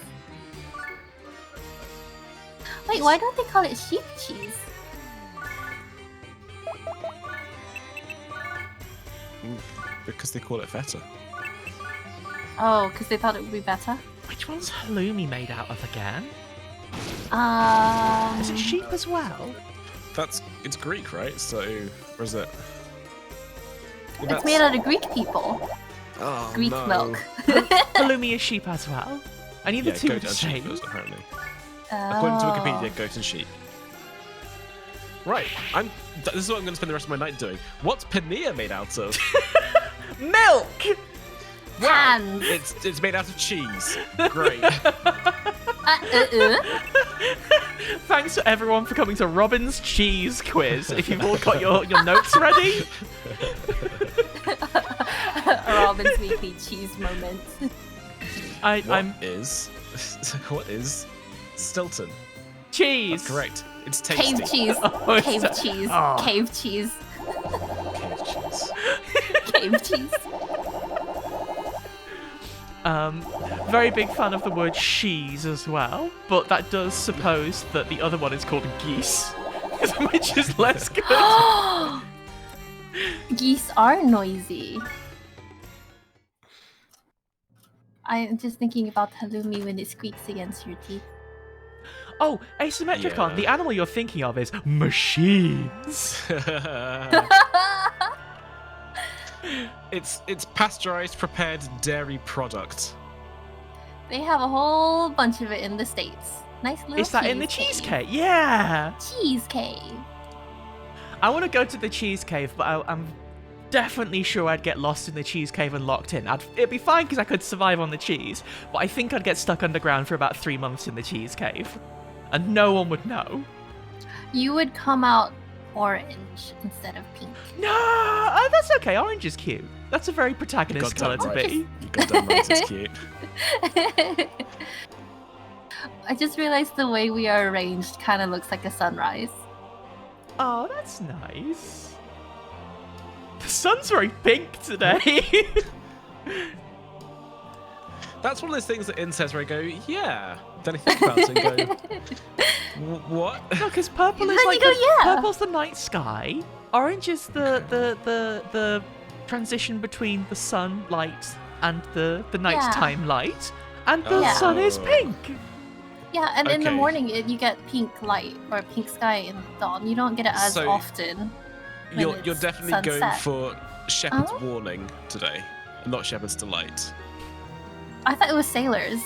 Wait, why don't they call it sheep cheese? Because they call it feta. Oh, because they thought it would be better? Which one's halloumi made out of again? Is it sheep as well? It's Greek, right? So, or is it? It's made out of Greek people. Oh, Greek no. milk. Halloumi is sheep as well. I need the two goat the and same. sheep, apparently. According to Oh. Wikipedia, goat and sheep. Right, this is what I'm going to spend the rest of my night doing. What's paneer made out of? Milk! Hands. It's made out of cheese. Great. Thanks to everyone for coming to Robin's cheese quiz. If you've all got your notes ready. Robin's weekly cheese moment. What is Stilton? Cheese. That's correct. It's tasty. Cave cheese. Oh, Cave it's- cheese. oh. Cave cheese. Cave cheese. Cave cheese. Very big fan of the word shees as well, but that does suppose that the other one is called geese, which is less good. Geese are noisy. I'm just thinking about halloumi when it squeaks against your teeth. Oh, Asymmetricon, Yeah. the animal you're thinking of is machines. It's pasteurized prepared dairy product. They have a whole bunch of it in the States. Nice little Is that in the cheese cheesecake? Yeah. Cheese cave. I want to go to the cheese cave, but I'm definitely sure I'd get lost in the cheese cave and locked in. It'd be fine because I could survive on the cheese, but I think I'd get stuck underground for about 3 months in the cheese cave, and no one would know. You would come out orange instead of pink. No, that's okay. Orange is cute. That's a very protagonist Goddamn colour to right. be. You goddamn right, it's cute. I just realized the way we are arranged kind of looks like a sunrise. Oh, that's nice. The sun's very pink today. That's one of those things that In says where I go, yeah. Then I think about it and go, what? No, because purple is Then like you go, yeah. purple's the night sky. Orange is the transition between the sunlight and the nighttime light, and the Yeah. sun is Oh. pink. Yeah, and in the Okay. morning you get pink light or pink sky in dawn. You don't get it as So, often. when You're it's definitely going sunset. for Shepherd's Oh. Warning today, and not Shepherd's Delight. I thought it was sailors.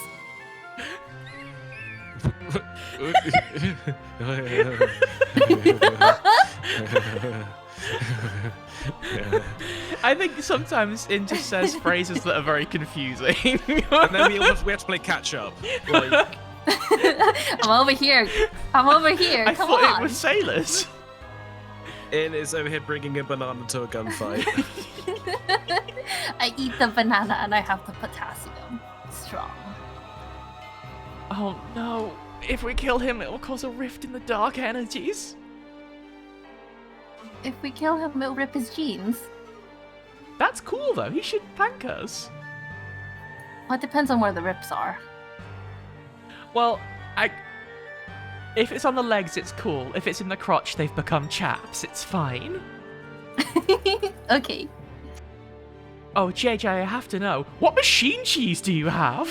I think sometimes it just says phrases that are very confusing. And then we have to play catch up. Like, I'm over here. I'm over here. I Come thought on. it was sailors. In is over here bringing a banana to a gunfight. I eat the banana and I have the potassium. Strong. Oh no! If we kill him, it will cause a rift in the dark energies. If we kill him, it'll rip his jeans. That's cool though. He should thank us. Well, it depends on where the rips are. Well, if it's on the legs, it's cool. If it's in the crotch, they've become chaps. It's fine. Okay. Oh, JJ, I have to know. What machine cheese do you have?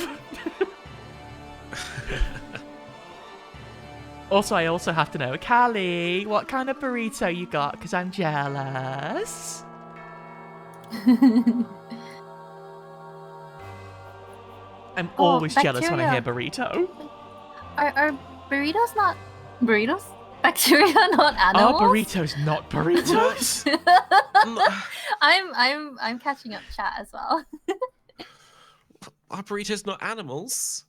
Also, I also have to know, Callie, what kind of burrito you got? Because I'm jealous. I'm Oh, always jealous when I hear bacteria. burrito. Are burritos not burritos? Bacteria not Are animals? burritos not burritos? I'm catching up chat as well. Are burritos not animals?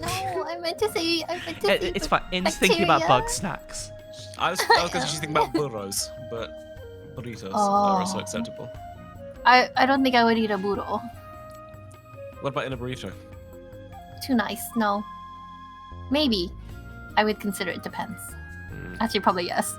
No, I meant to say It's fine. In's thinking about bacteria. bug snacks. I was going to think about burros, but burritos are also Oh. acceptable. I don't think I would eat a burro. What about in a burrito? Too nice. No. Maybe. I would consider it depends. Actually, probably yes.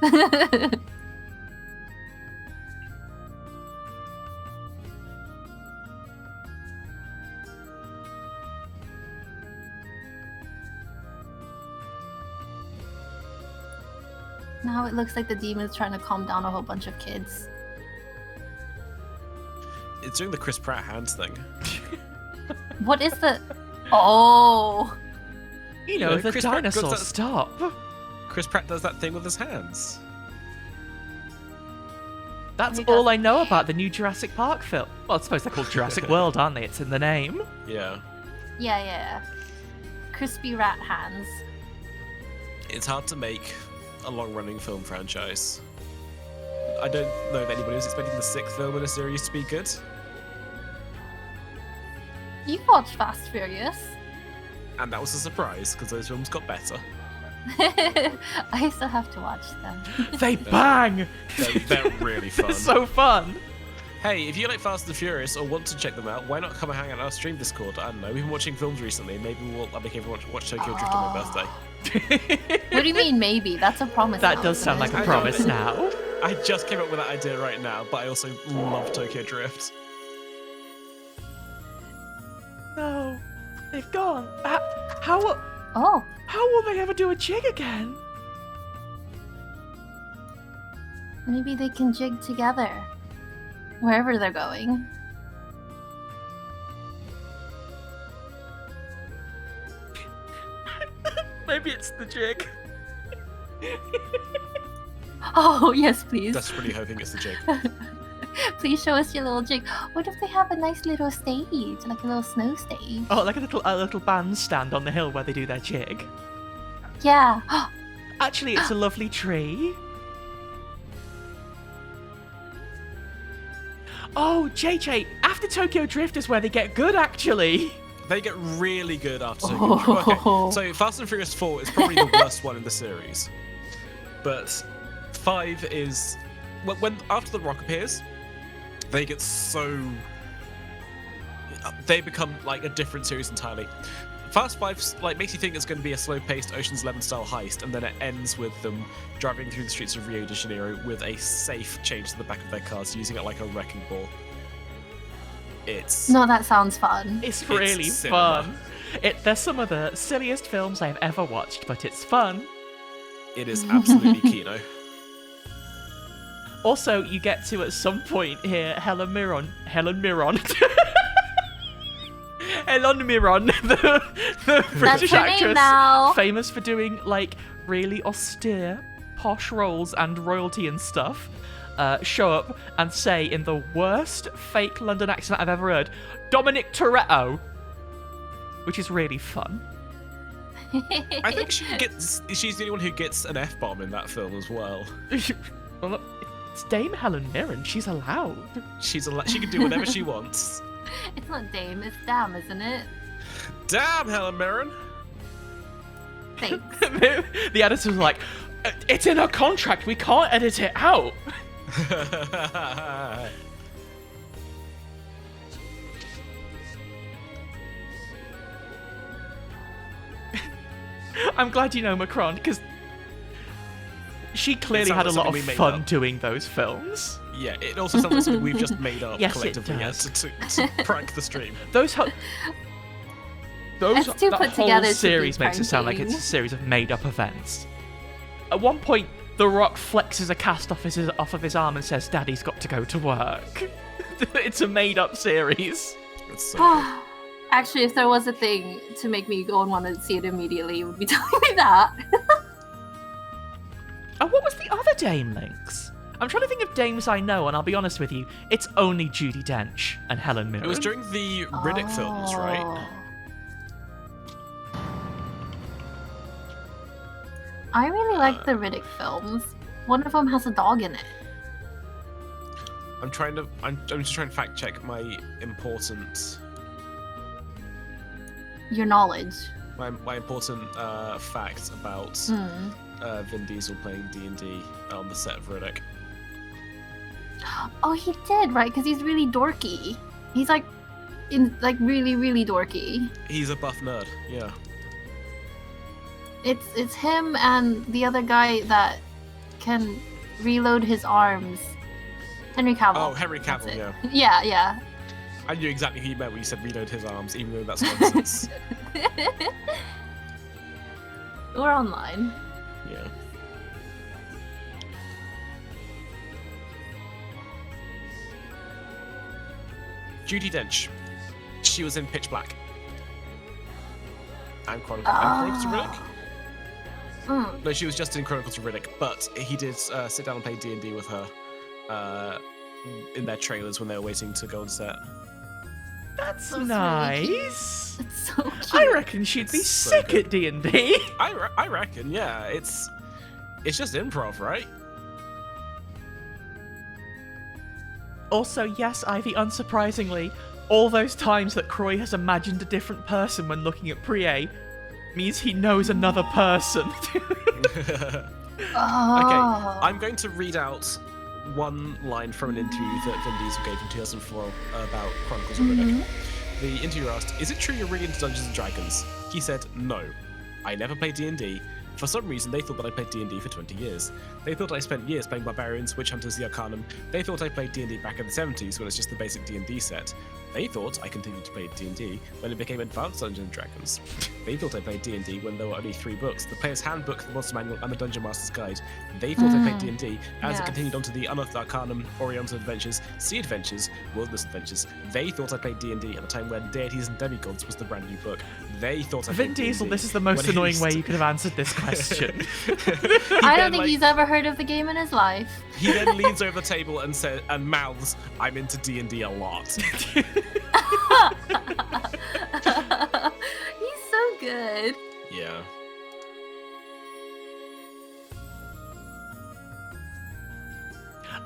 Now it looks like the demon's trying to calm down a whole bunch of kids. It's doing the Chris Pratt hands thing. What is the... Oh! You know, the Chris Pratt dinosaurs does that- stop. Chris Pratt does that thing with his hands. That's We got- all I know about the new Jurassic Park film. Well, I suppose they're called Jurassic World, aren't they? It's in the name. Yeah. Yeah. Crispy rat hands. It's hard to make a long-running film franchise. I don't know if anybody was expecting the 6th film in a series to be good. You watched Fast Furious. And that was a surprise, because those films got better. I still have to watch them. They bang! They're really fun. They're so fun. Hey, if you like Fast and Furious or want to check them out, why not come and hang out on our stream Discord? I don't know, we've been watching films recently. Maybe I'll make everyone watch Tokyo Drift on my birthday. What do you mean maybe? That's a promise. That now, does isn't sound like it? a I promise know. now. I just came up with that idea right now, but I also love Tokyo Drift. No, they've gone. How Oh, will they ever do a jig again? maybe they can jig together. Wherever they're going. Maybe it's the jig. Oh, yes, please. Desperately hoping it's the jig. Please show us your little jig. What if they have a nice little stage, like a little snow stage? Oh, like a little bandstand on the hill where they do their jig. Yeah. Actually, it's a lovely tree. Oh, JJ, after Tokyo Drift is where they get good, actually. They get really good after Tokyo Drift. Okay, so Fast and Furious 4 is probably the worst one in the series. But 5 is... When after The Rock appears, they get so... They become like a different series entirely. Fast 5 like makes you think it's going to be a slow-paced Ocean's 11 style heist, and then it ends with them driving through the streets of Rio de Janeiro with a safe chained to the back of their cars, using it like a wrecking ball. It's No, that sounds fun. It's really cinema. fun. They're some of the silliest films I've ever watched, but it's fun. It is absolutely Kino. Also, you get to, at some point here, Helen Mirren, Helen Mirren, the British her name actress, now. famous for doing, like, really austere, posh roles and royalty and stuff, show up and say, in the worst fake London accent I've ever heard, Dominic Toretto, which is really fun. I think she's the only one who gets an F-bomb in that film as well. Well, look, it's Dame Helen Mirren. She's allowed. She can do whatever she wants. It's not Dame, it's Dam, isn't it? Damn, Helen Mirren! Thanks. The editor's like, it's in her contract. We can't edit it out. I'm glad you know Macron, because she clearly sounds had a like lot something of we made fun up. doing those films. Yeah, it also sounds like something we've just made up Yes, it collectively does. to prank the stream. Those That's too that put whole together to be series makes it sound like it's a pranking. series of made-up events. At one point, The Rock flexes a cast off of his arm and says, "Daddy's got to go to work." It's a made-up series. It's so good. Actually, if there was a thing to make me go and want to see it immediately, it would be telling me that. Oh, what was the other Dame links? I'm trying to think of dames I know, and I'll be honest with you, it's only Judi Dench and Helen Mirren. It was during the Riddick films, right? Oh. I really like the Riddick films. One of them has a dog in it. I'm just trying to fact check my important Your knowledge. my important fact about Vin Diesel playing D&D on the set of Riddick. Oh, he did, right? Because he's really dorky. He's like, really, really dorky. He's a buff nerd, yeah. It's him and the other guy that can reload his arms. Henry Cavill. Oh, Henry That's Cavill, it. yeah. Yeah. I knew exactly who you meant when you said reload his arms, even though that's nonsense. We're online. Yeah. Judi Dench. She was in Pitch Black. And Chronicles of Riddick? Mm. No, she was just in Chronicles of Riddick, but he did sit down and play D&D with her in their trailers when they were waiting to go on set. That's Really nice. cute. It's so cute. I reckon she'd be So sick good. at D&D. I reckon, yeah. It's just improv, right? Also, yes, Ivy, unsurprisingly, all those times that Croy has imagined a different person when looking at Prie means he knows another person. Oh. I'm going to read out one line from an interview that Vin Diesel gave in 2004 about Chronicles of Riddick. The interviewer asked, "Is it true you're really into Dungeons and Dragons?" He said, "No. I never played D&D. For some reason, they thought that I played D&D for 20 years. They thought I spent years playing Barbarians, Witch Hunters, the Arcanum. They thought I played D&D back in the 70s when it's just the basic D&D set. They thought I continued to play D&D when it became Advanced Dungeons and Dragons. They thought I played D&D when there were only 3 books, the Player's Handbook, the Monster Manual, and the Dungeon Master's Guide. They thought I played D&D as it Yes. continued onto the Unearthed Arcanum, Oriental Adventures, Sea Adventures, Wilderness Adventures. They thought I played D&D at a time when Deities and Demigods was the brand new book. They thought I Vin played Diesel, D&D this is the most when it annoying used way to- you could have answered this question. I don't think he's ever heard of the game in his life. He then leans over the table and says and mouths, "I'm into D&D a lot." He's so good. Yeah.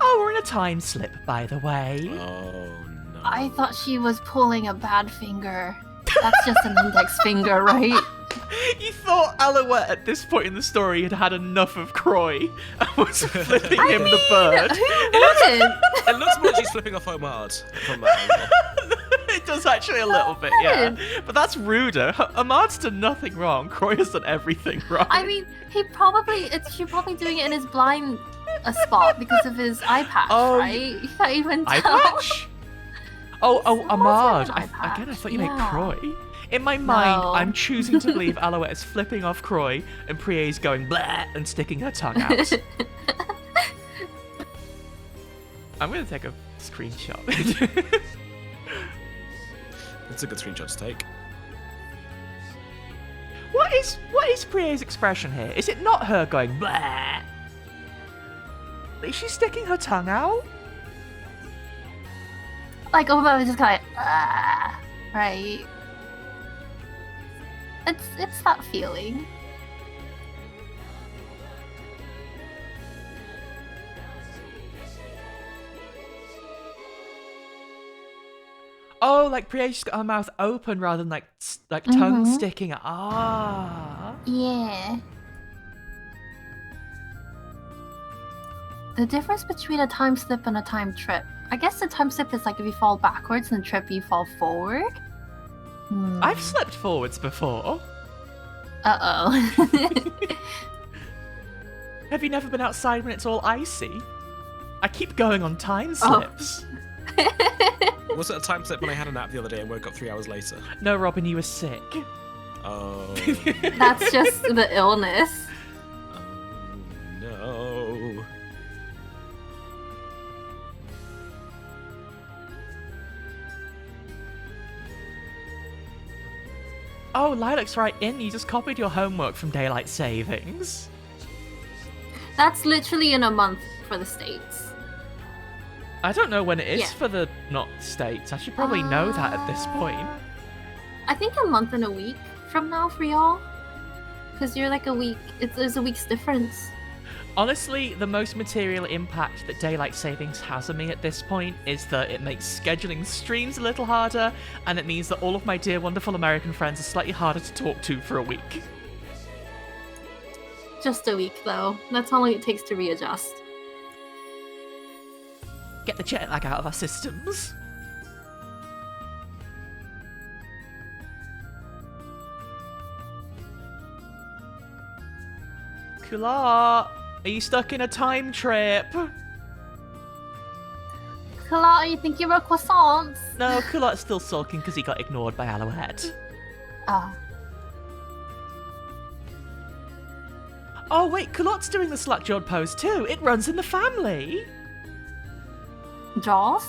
Oh, we're in a time slip, by the way. Oh no. I thought she was pulling a bad finger. That's just an index finger, right? You thought Alouette at this point in the story had had enough of Croy and was flipping him the bird. Who wouldn't? It looks more like she's flipping off Omard from that angle. It does actually a little bit, yeah. But that's ruder. Ahmad's done nothing wrong. Croy has done everything wrong. I mean, she's probably doing it in his blind spot because of his eye patch, Oh, right? You can't even Eye tell. patch? Oh, Someone's Ahmad. got an eye Again, I patch, thought you meant yeah. Croy. In my mind, No. I'm choosing to believe Alouette is flipping off Croy and Prie's going blah and sticking her tongue out. I'm going to take a screenshot. It's a good screenshot to take. What is Prie's expression here? Is it not her going blah? Is she sticking her tongue out? Like, Oma was just kind of, right? It's that feeling. Oh, like Prie's just got her mouth open rather than like tongue sticking. Ah. Yeah. The difference between a time slip and a time trip. I guess the time slip is like if you fall backwards and the trip you fall forward. I've slipped forwards before. Uh-oh. Have you never been outside when it's all icy? I keep going on time Oh. slips. Was it a time slip when I had a nap the other day and woke up 3 hours later? No, Robin, you were sick. Oh. That's just the illness. Oh no. Oh, Lilac's right in. You just copied your homework from Daylight Savings. That's literally in a month for the States. I don't know when it is Yeah. for the not States. I should probably know that at this point. I think a month and a week from now for y'all. Because you're like a week. There's a week's difference. Honestly, the most material impact that daylight savings has on me at this point is that it makes scheduling streams a little harder, and it means that all of my dear, wonderful American friends are slightly harder to talk to for a week. Just a week, though. That's how long it takes to readjust. Get the jet lag out of our systems. Kular, are you stuck in a time trip? Kala, are you thinking about croissants? No, Kular's still sulking because he got ignored by Alouette. Ah. Oh wait, Culottes doing the slack-jawed pose too. It runs in the family. Jaws?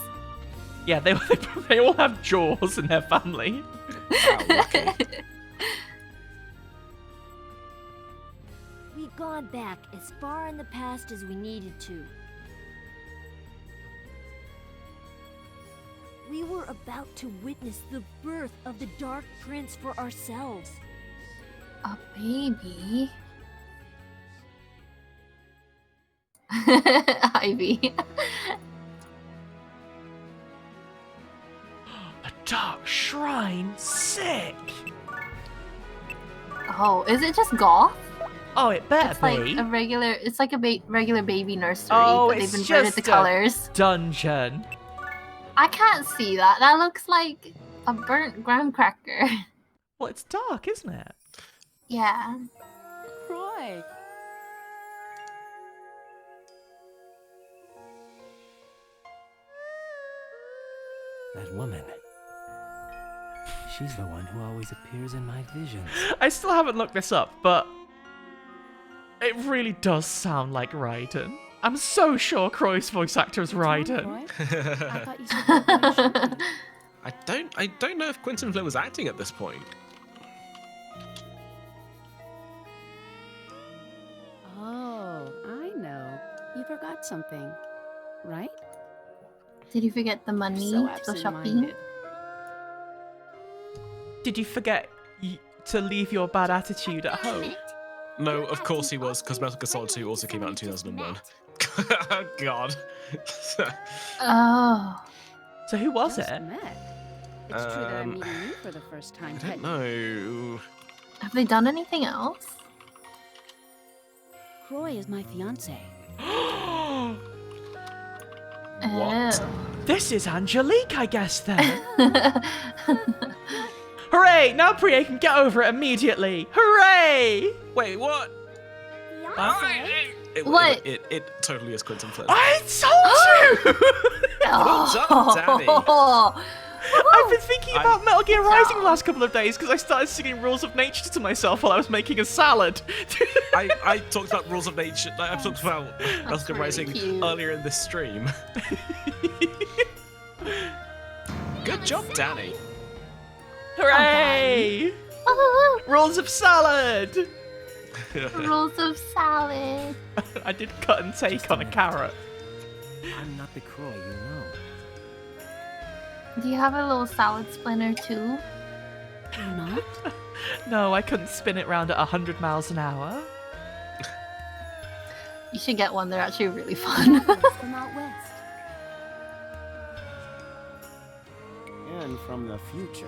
Yeah, they all have jaws in their family. Wow, lucky. We've gone back as far in the past as we needed to. We were about to witness the birth of the Dark Prince for ourselves. A baby? Ivy. A dark shrine, sick. Oh, is it just goth? Oh, it better It's like be. a regular. It's like a regular baby nursery, Oh, but it's they've inverted the just a- colors. Dungeon. I can't see that. That looks like a burnt graham cracker. Well, it's dark, isn't it? Yeah. Croy. That woman. She's the one who always appears in my visions. I still haven't looked this up, but it really does sound like Raiden. I'm so sure Croy's voice actor is Raiden. Croy? I thought you said that boy should be. I don't know if Quentin Flynn was acting at this point. Oh, I know. You forgot something, right? Did you forget the money So to go shopping? absent-minded. Did you forget to leave your bad attitude at home? No, of course he was, because Metal Gear Solid 2 also came out in 2001. Oh, God. Oh. So who was Just it? met. It's true that I'm meeting you for the first time, I don't but know. Have they done anything else? Croy is my fiance. What? This is Angelique, I guess, then. Oh. Hooray! Now Priya can get over it immediately. Hooray! Wait, what? Fiance? What? It totally is Quentin Flynn. I told you! Well done, Danny. Oh. I've been thinking about Metal Gear Rising the last couple of days because I started singing Rules of Nature to myself while I was making a salad. I talked about Rules of Nature. I've talked about Metal Gear really Rising cute. earlier in this stream. Good job, Danny. Hooray! Rules of salad! Rolls of salad. I did cut and take on a carrot. I'm not the Croy you know. Do you have a little salad splinter too? You're not? No, I couldn't spin it round at 100 miles an hour. You should get one. They're actually really fun. From out west. And from the future.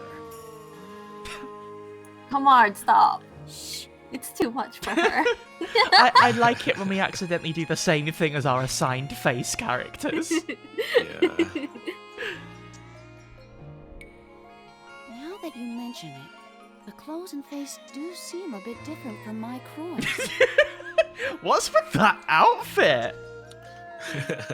Come on, stop. Shh. It's too much for her. I like it when we accidentally do the same thing as our assigned face characters. Yeah. Now that you mention it, the clothes and face do seem a bit different from my Croy's. What's with that outfit?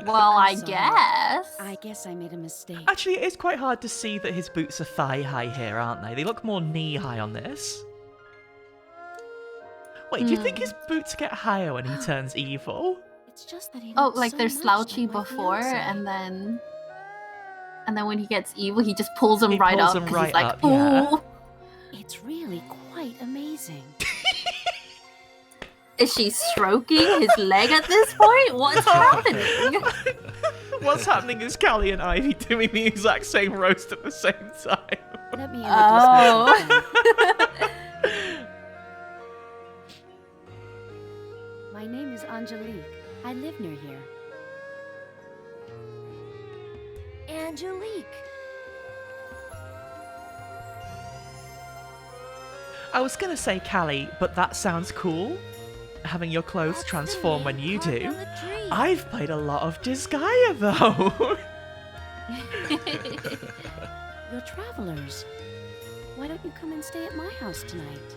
Well, I I'm sorry. guess. I guess I made a mistake. Actually, it is quite hard to see that his boots are thigh-high here, aren't they? They look more knee-high on this. Wait, do you think his boots get higher when he turns evil? It's just that he Oh, looks like so they're much slouchy like my before, fiancé. and then when he gets evil, he just pulls them He right pulls up them because right he's like, up, yeah. ooh. It's really quite amazing. Is she stroking his leg at this point? What's happening? What's happening is Callie and Ivy doing the exact same roast at the same time. Let me Oh. introduce myself. My name is Angelique. I live near here. Angelique. I was gonna say Callie, but that sounds cool. Having your clothes That's the transform name when you carved do. on the tree. I've played a lot of Disgaea though. You're travelers. Why don't you come and stay at my house tonight?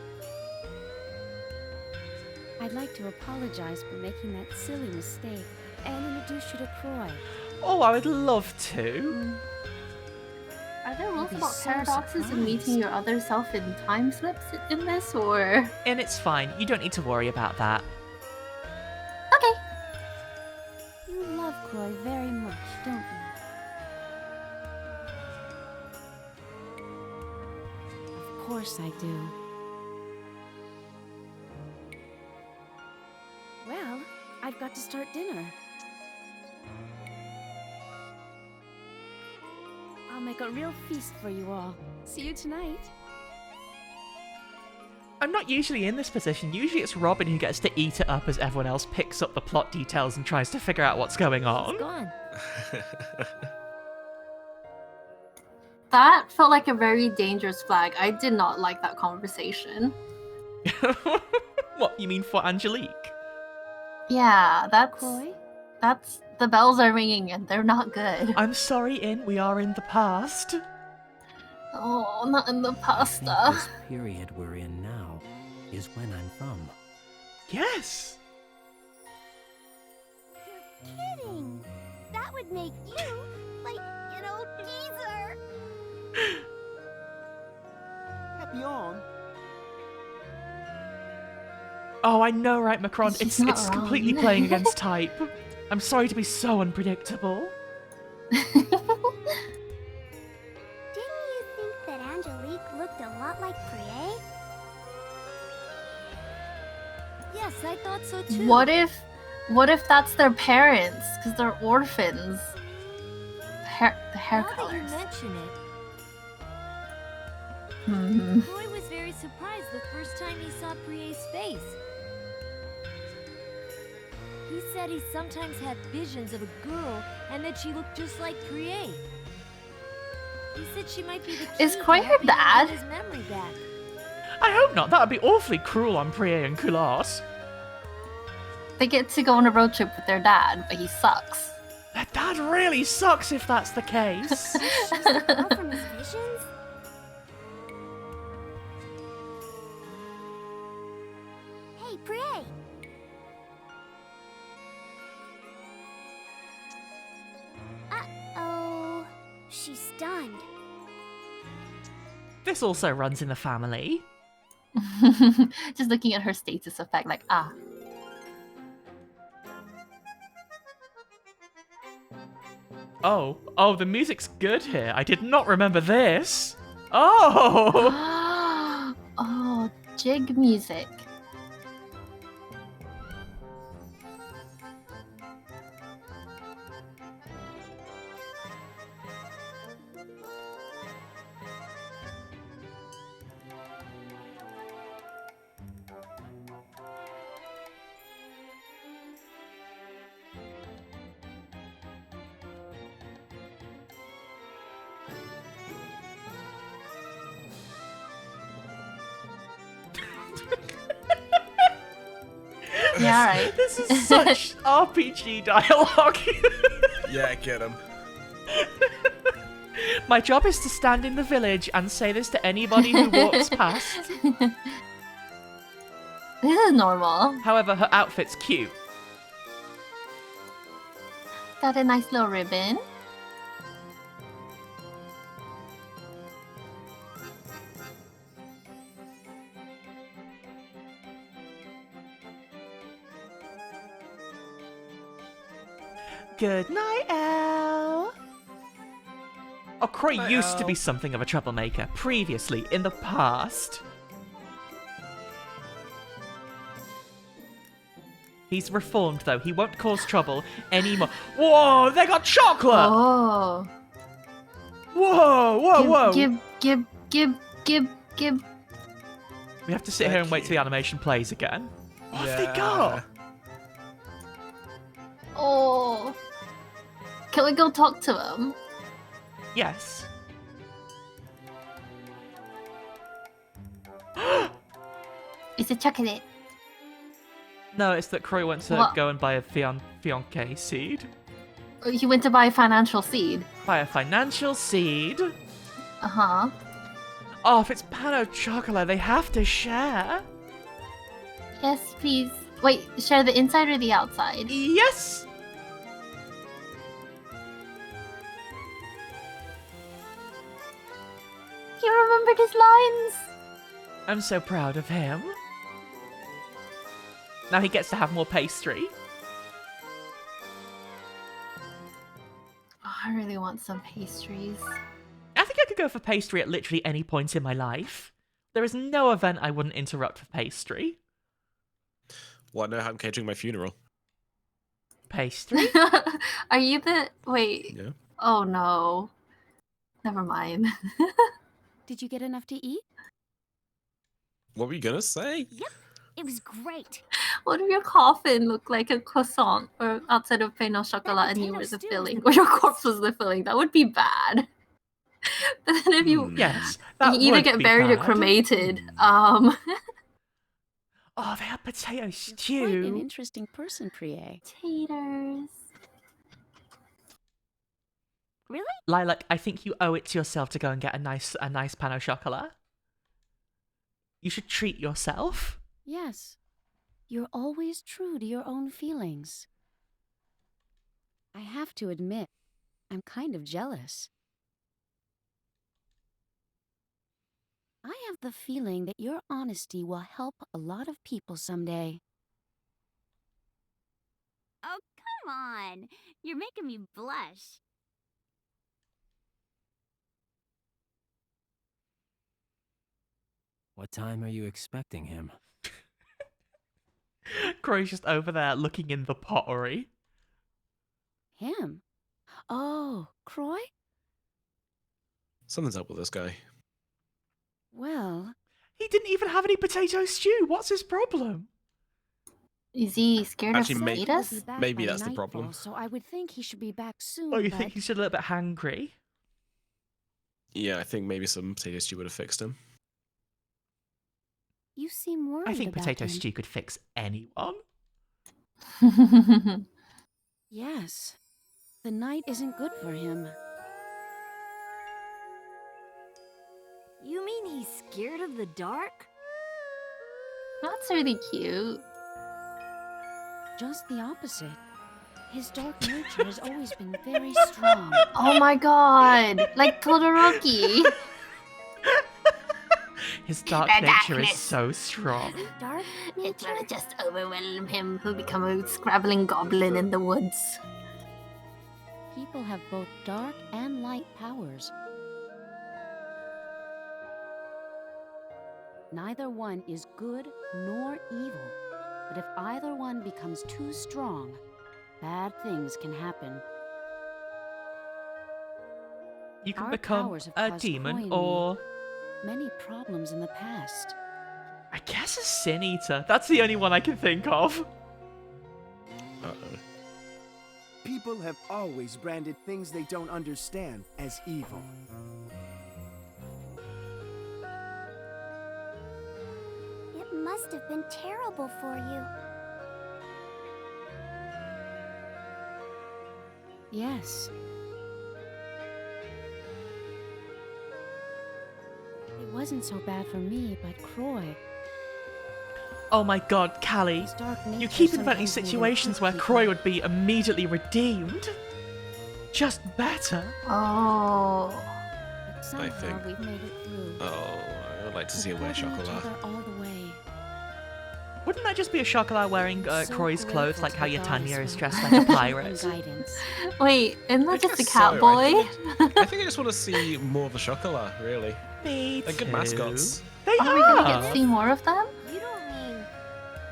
I'd like to apologize for making that silly mistake and introduce you to Croy. Oh, I would love to. Are there rules I'd be about so paradoxes and meeting surprised. your other self in time slips in this, or? And it's fine. You don't need to worry about that. Okay. You love Croy very much, don't you? Of course I do. Well, I've got to start dinner. I'll make a real feast for you all. See you tonight. I'm not usually in this position. Usually it's Robin who gets to eat it up as everyone else picks up the plot details and tries to figure out what's going on. She's gone. That felt like a very dangerous flag. I did not like that conversation. What, you mean for Angelique? Yeah, Croy? that's the bells are ringing and they're not good. I'm sorry, In. We are in the past. Oh, not in the I think pasta. this period we're in now is when I'm from. Yes. You're kidding. That would make you like an old geezer. Happy on. Oh, I know, right, Macron? She's It's not completely wrong. playing against type. I'm sorry to be so unpredictable. Didn't you think that Angelique looked a lot like Priye? Yes, I thought so too. What if that's their parents? Because they're orphans. The hair Now that you colors. mention it, Hmm. Roy was very surprised the first time he saw Priye's face. He said he sometimes had visions of a girl and that she looked just like Priye. He said she might be the key Is to Croy her helping him dad? get his memory back. I hope not. That would be awfully cruel on Priye and Kulas. They get to go on a road trip with their dad, but he sucks. Their dad really sucks if that's the case. She's the girl from his visions? Hey, Priye! Uh-oh. She's stunned. This also runs in the family. Just looking at her status effect, like, ah. Oh, the music's good here. I did not remember this. Oh! Oh, jig music. Yeah, right. This is such RPG dialogue. Yeah, get him. My job is to stand in the village and say this to anybody who walks past. This is normal. However, her outfit's cute. Got a nice little ribbon. Good night, Elle. Oh, Croy Night, used to be Elle. something of a troublemaker previously, in the past. He's reformed, though. He won't cause trouble anymore. Whoa, they got chocolate! Oh. Whoa, whoa, whoa! Give. We have to sit here and wait till the animation plays again. What have they got? Oh. Can we go talk to him? Yes. It's a chocolate. No, it's that Croy went to go and buy a fiancé seed. He went to buy a financial seed. Buy a financial seed? Uh-huh. Oh, if it's pan au chocolat, they have to share. Yes, please. Wait, share the inside or the outside? Yes! He remembered his lines! I'm so proud of him. Now he gets to have more pastry. Oh, I really want some pastries. I think I could go for pastry at literally any point in my life. There is no event I wouldn't interrupt for pastry. Well, I know how I'm catering my funeral. Pastry? Are you the... Wait. Yeah. Oh, no. Never mind. Did you get enough to eat? What were you gonna say? Yep, it was great. What if your coffin looked like a croissant or outside of pain au chocolat and you were the potato stew filling? was Or your corpse was the filling? That would be bad. But then if you... Yes, You that either would get be buried or bad. cremated. Oh, they have potato You're quite an stew. interesting person, Priye. Taters. Really? Lilac, I think you owe it to yourself to go and get a nice pan au chocolat. You should treat yourself. Yes. You're always true to your own feelings. I have to admit, I'm kind of jealous. I have the feeling that your honesty will help a lot of people someday. Oh, come on. You're making me blush. What time are you expecting him? Croy's just over there looking in the pottery. Him? Oh, Croy? Something's up with this guy. Well, He didn't even have any potato stew. What's his problem? Is he scared Actually, of maybe- potatoes? he'll be back Maybe by that's the problem. nightfall, so I would think he should be back soon. Oh, you but think he's a little bit hangry? Yeah, I think maybe some potato stew would have fixed him. You seem worried I think about potato him. stew could fix anyone. Yes. The night isn't good for him. You mean he's scared of the dark? That's really cute. Just the opposite. His dark nature has always been very strong. Oh my god. Like Todoroki. His dark The nature is darkness. so strong. Dark It nature? will just overwhelm him. He'll become a scrabbling goblin in the woods. People have both dark and light powers. Neither one is good nor evil, but if either one becomes too strong, bad things can happen. You can Our become powers have a caused demon Croy and or, Many problems in the past. I guess, a sin eater. That's the only one I can think of. Uh-oh. People have always branded things they don't understand as evil. It must have been terrible for you. Yes. It wasn't so bad for me, but Croy. Oh my god, Callie. His dark You nature keep inventing sometimes made him situations hurt where people. Croy would be immediately redeemed. Just better. Oh. But somehow think- we've made it through. Oh, I would like to see a wear Supporting each chocolate. other all the way. Wouldn't that just be a chocolat wearing So Croy's clothes, grateful like to how the your Tanya goddess is for dressed her like a help pirate? and guidance. Wait, isn't that just a guess cat so, boy? I think I just want to see more of the chocolate, really. Me They're good too. mascots. They Are we gonna are. get to see more of them? You don't mean...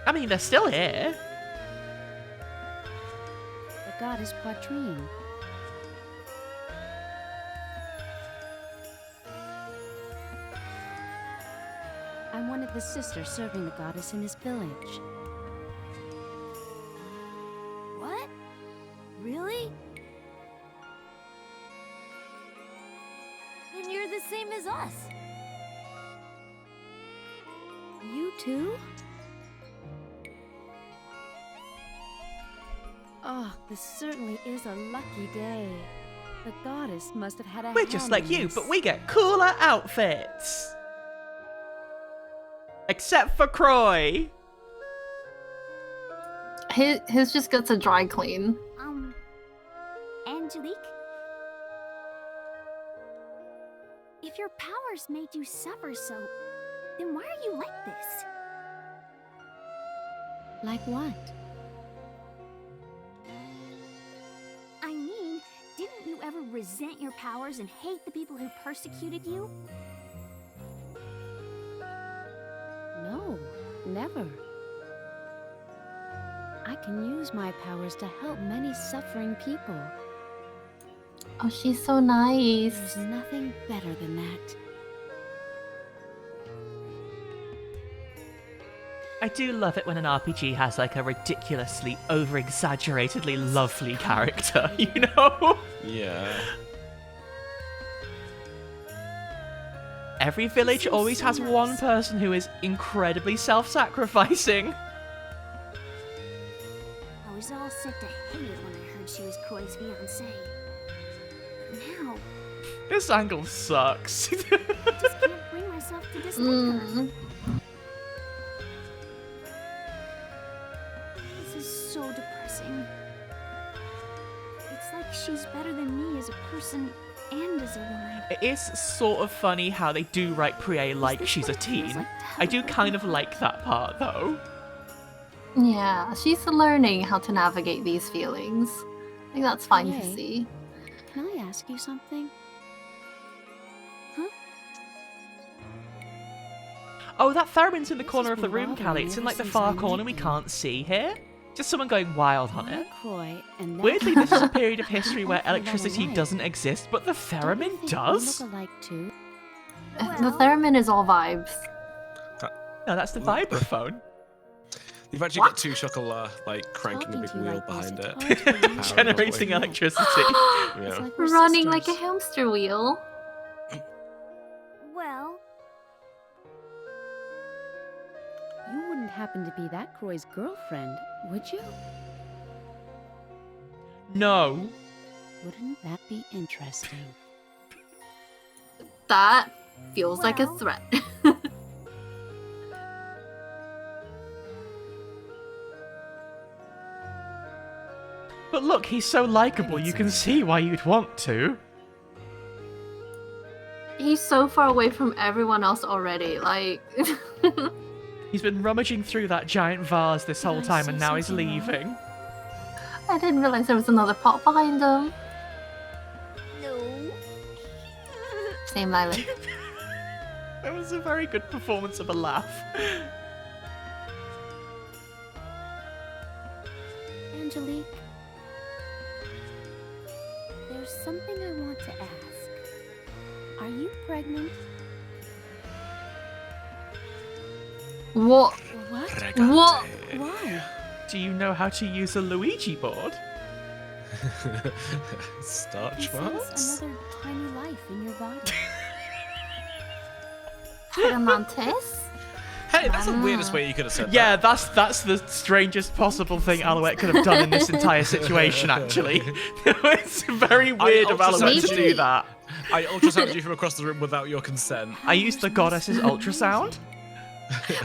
I mean, they're still here. goddess Poitrine. I'm one of the sisters serving the goddess in his village. What? Really? Then you're the same as us. You too? Oh, this certainly is a lucky day. The goddess must have had a We're just hand like in you, this. but we get cooler outfits. Except for Croy. His just gets a dry clean. Angelique? If your powers made you suffer so, then why are you like this? Like what? I mean, didn't you ever resent your powers and hate the people who persecuted you? No, never. I can use my powers to help many suffering people. Oh, she's so nice. There's nothing better than that. I do love it when an RPG has like a ridiculously over-exaggeratedly lovely character, you know? Yeah. Every village always has one person who is incredibly self-sacrificing. I was all set to hate it when I heard she was Croy's fiancée. But now, This angle sucks. I just can't bring myself to dislike her. This is so depressing. It's like she's better than me as a person and as a woman. It is sort of funny how they do write Prié like this she's a what it feels teen. like to I have do a kind of girlfriend? like that part though. Yeah, she's learning how to navigate these feelings. I think that's fine to Yay. see. Can I ask you something? Oh, that theremin's in the This corner has of the been room, bothering Callie. me It's in ever like the since far I met corner we you. can't see here. Just someone going wild on it. Croy, and that Weirdly, this is a period of Hopefully history where that'll electricity light. doesn't exist, but the Don't you theremin think we does? look alike too? The Well- theremin is all vibes. No, that's the vibraphone. You've actually What? got two chocolate like cranking a Talking big to you wheel like this, behind it. it's hard to believe. Generating Yeah. electricity. It's Yeah. like we're Running like a sisters. hamster wheel. Well, You wouldn't happen to be that Croy's girlfriend, would you? No. Wouldn't that be interesting? That feels like a Well- threat. But look, he's so likable, you can see why you'd want to. He's so far away from everyone else already. Like, He's been rummaging through that giant vase this whole I time say and now he's something wrong? leaving. I didn't realize there was another pot behind him. No. Same, Lily. That was a very good performance of a laugh. Angelique, there's something I want to ask. Are you pregnant? What? What? What? Why? Do you know how to use a Luigi board? Starch You marks? sense another tiny life in your body. Peramantis? Hey, that's the weirdest way you could have said Yeah, that. that's the strangest possible thing Alouette could have done in this entire situation, actually. It's very weird of Alouette to do Maybe- that. I ultrasounded you from across the room without your consent. I used the goddess's ultrasound.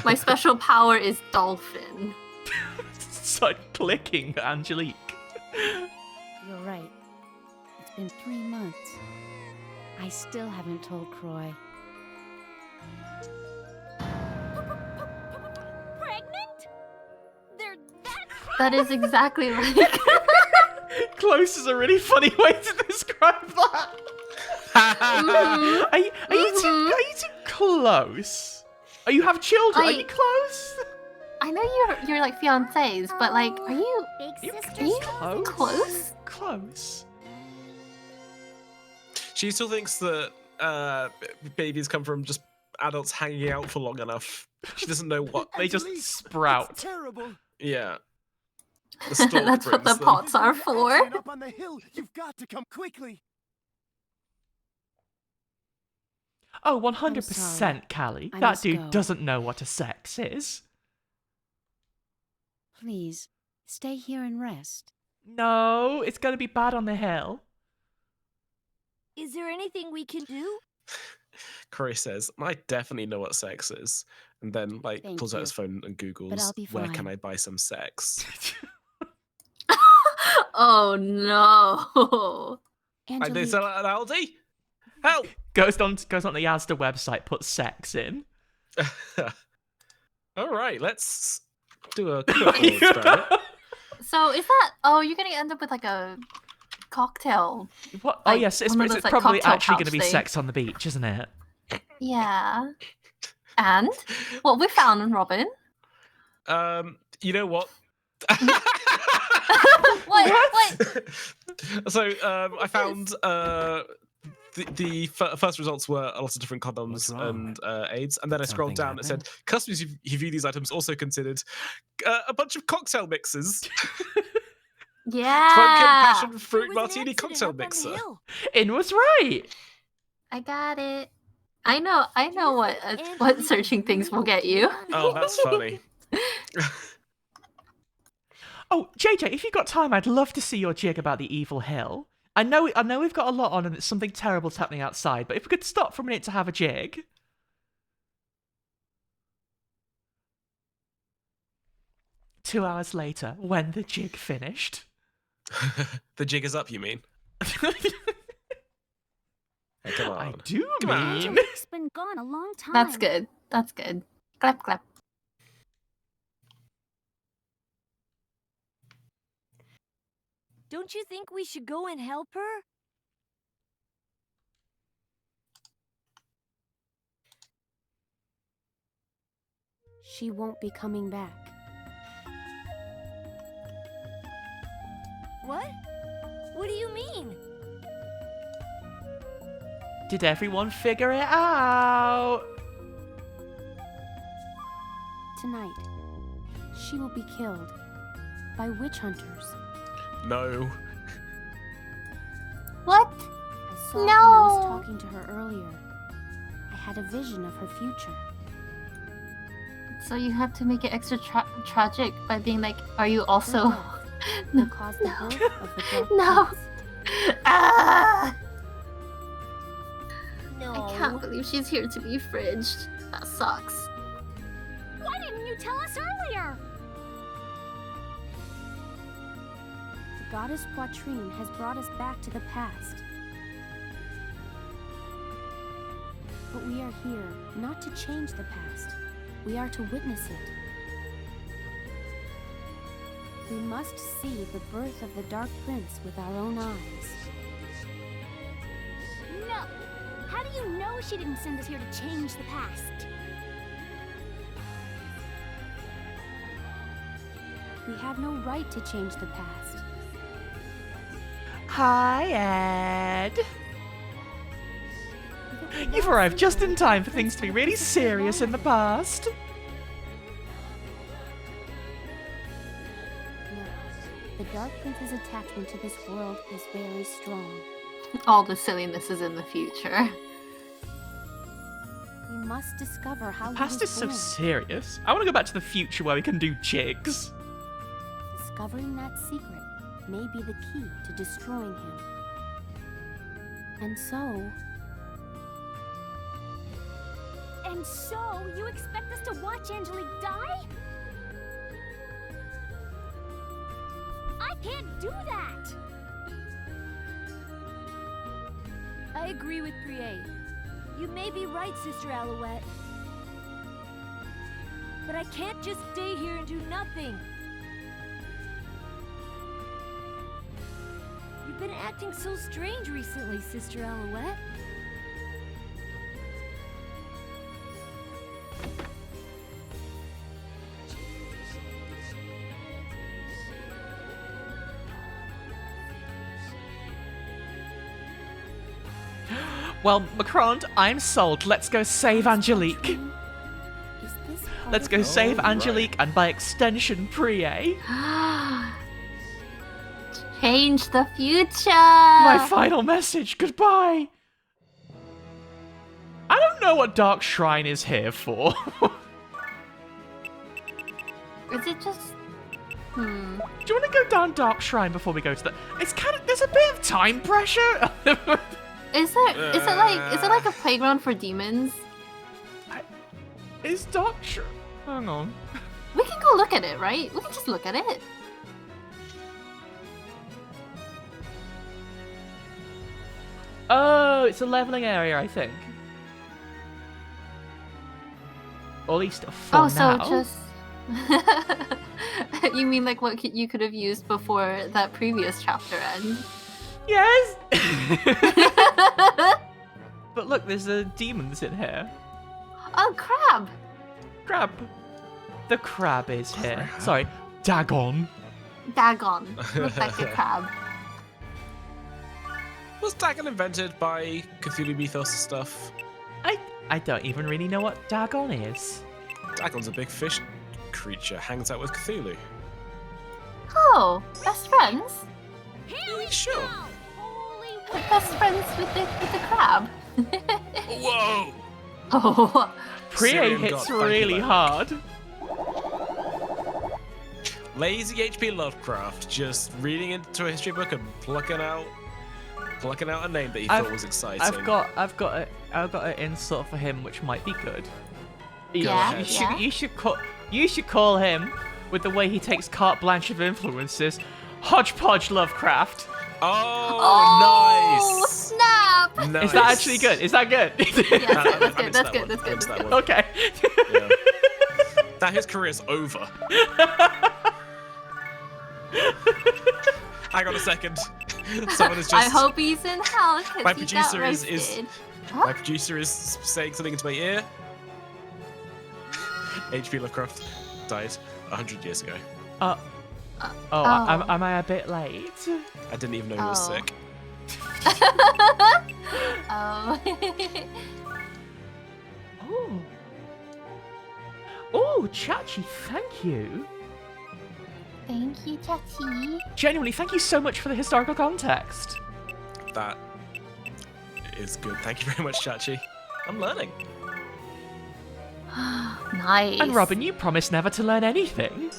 My special power is dolphin. Started clicking Angelique. You're right. It's been 3 months. I still haven't told Croy. pregnant? They're that That is exactly like. Close is a really funny way to describe that. Are you too close? Oh, you have children. Are I- you close? I know you're like fiancés, but like, are you Big You- sister. are you Close. close? Close. She still thinks that babies come from just adults hanging out for long enough. She doesn't know what. They just Angelique, sprout. It's terrible. Yeah. The stork That's what the brings them. pots are There's an for. accident up on the hill. You've got to come quickly. Oh, sorry. 100%, Callie. I That must dude go. doesn't know what a sex is. Please, stay here and rest. No, it's gonna be bad on the hill. Is there anything we can do? Corey says, I definitely know what sex is. And then, like, Thank pulls out you. his phone and Googles, I'll be where can fine. I buy some sex? Oh no. Like, they Angelique, sell it at Aldi? Help! Goes on the Asda website, puts sex in. All right, let's do a quick little experiment. So is that? Oh, you're gonna end up with like a cocktail. What? Oh Like, yes, it's one of those, like, probably cocktail actually going to pouch be thing. sex on the beach, isn't it? Yeah. And what we found, Robin? You know what? What? So I found the first results were a lot of different condoms What's wrong? and aids, and then I scrolled Something down. It said customers who view these items also considered a bunch of cocktail mixes. Yeah. Pumpkin passion There fruit was an martini accident cocktail up on the mixer. hill. In was right. I got it. I know Do you what think what Angelique searching is things will really get you. on Oh, the that's hill? funny. Oh, JJ, if you've got time, I'd love to see your jig about the evil hill. I know we've got a lot on and it's something terrible's happening outside, but if we could stop for a minute to have a jig. Two hours later, when the jig finished. The jig is up, you mean? Hey, come I on. do Come on. mean. Angelique's been gone a long time. That's good. That's good. Clap clap. Don't you think we should go and help her? she won't be coming back. What? What do you mean? Did everyone figure it out? Tonight, she will be killed by witch hunters. No. What? I saw when I No. was talking to her earlier. I had a vision of her future. So you have to make it extra tragic by being like, are you also? Her death will cause the birth of the dark No. prince. Ah! No. I can't believe she's here to be fridged. That sucks. Why didn't you tell us earlier? The goddess Poitrine has brought us back to the past. But we are here not to change the past. We are to witness it. We must see the birth of the Dark Prince with our own eyes. No. How do you know she didn't send us here to change the past? We have no right to change the past. Hi, Ed. If it were You've that arrived just simple, in time for the things to be prince really would have disappeared serious in the long past. ago. No. The Dark Prince's attachment to this world is very strong. All the silliness is in the future. We must discover how Past he is was so born. serious. I want to go back to the future where we can do jigs. Discovering that secret may be the key to destroying him. And so, And so, you expect us to watch Angelique die? I can't do that! I agree with Priye. You may be right, Sister Alouette. But I can't just stay here and do nothing. You've been acting so strange recently, Sister Alouette. Well, Macron, I'm sold. Let's go save Angelique. Is this part Let's of go it? save Alright. Angelique and by extension, Prie. Change the future. My final message. Goodbye. I don't know what Dark Shrine is here for. Is it just? Do you want to go down Dark Shrine before we go to the? It's kind of. There's a bit of time pressure. Is it like a playground for demons? Is Dark Shrine? Hang on. We can go look at it, right? We can just look at it. Oh, it's a leveling area, I think. Or at least for So now. just. You mean like what you could have used before that previous chapter end? Yes. But look, there's demons in here. Oh, crab! Crab. The crab is here. Sorry, Dagon. Dagon. Looks like a crab. Was Dagon invented by Cthulhu mythos stuff? I don't even really know what Dagon is. Dagon's a big fish creature, hangs out with Cthulhu. Oh, best friends? Sure. Best friends with the crab. Whoa! Oh, Prie Syrian hits god, thank you really very hard. Lazy HP Lovecraft, just reading into a history book and plucking out a name that he thought was exciting. I've got an insult for him, which might be good. Yeah, You should call him, with the way he takes carte blanche of influences, Hodgepodge Lovecraft. Oh, nice! snap! Nice. Is that actually good? Is that good? Yeah, that's good. That's good. That one. Okay. Yeah. That his career's over. Hang on a second. Someone is just. I hope he's in hell. 'Cause My he got producer is roasted. my producer is saying something into my ear. H.P. Lovecraft died 100 years ago. Am I a bit late? I didn't even know he was Oh. sick. Oh. Oh, Chachi, thank you. Thank you, Chachi. Genuinely, thank you so much for the historical context. That is good. Thank you very much, Chachi. I'm learning. Nice. And Robin, you promised never to learn anything.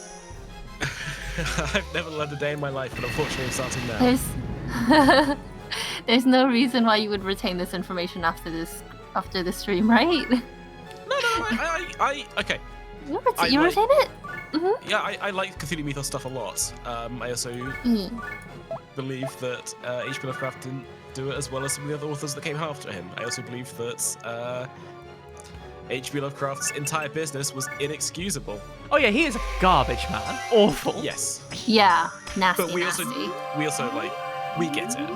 I've never learned a day in my life, but unfortunately I'm starting now. There's there's no reason why you would retain this information after the stream, right? No, okay. You retain it? Yeah, I like Cthulhu mythos stuff a lot. I also believe that H.P. Lovecraft didn't do it as well as some of the other authors that came after him. I also believe that H.P. Lovecraft's entire business was inexcusable. Oh yeah, he is a garbage man. Awful. Yes, Yeah, nasty. but we nasty. also like we get it.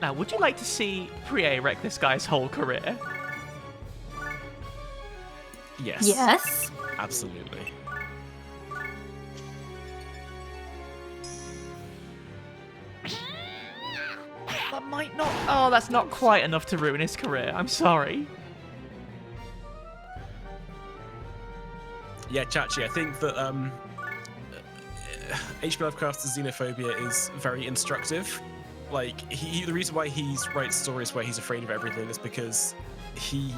Now, would you like to see Prie wreck this guy's whole career? Yes. Yes. Absolutely. That might not. Oh, that's not quite enough to ruin his career. I'm sorry. Yeah, Chachi, I think that H.P. Lovecraft's xenophobia is very instructive. Like, the reason why he writes stories where he's afraid of everything is because he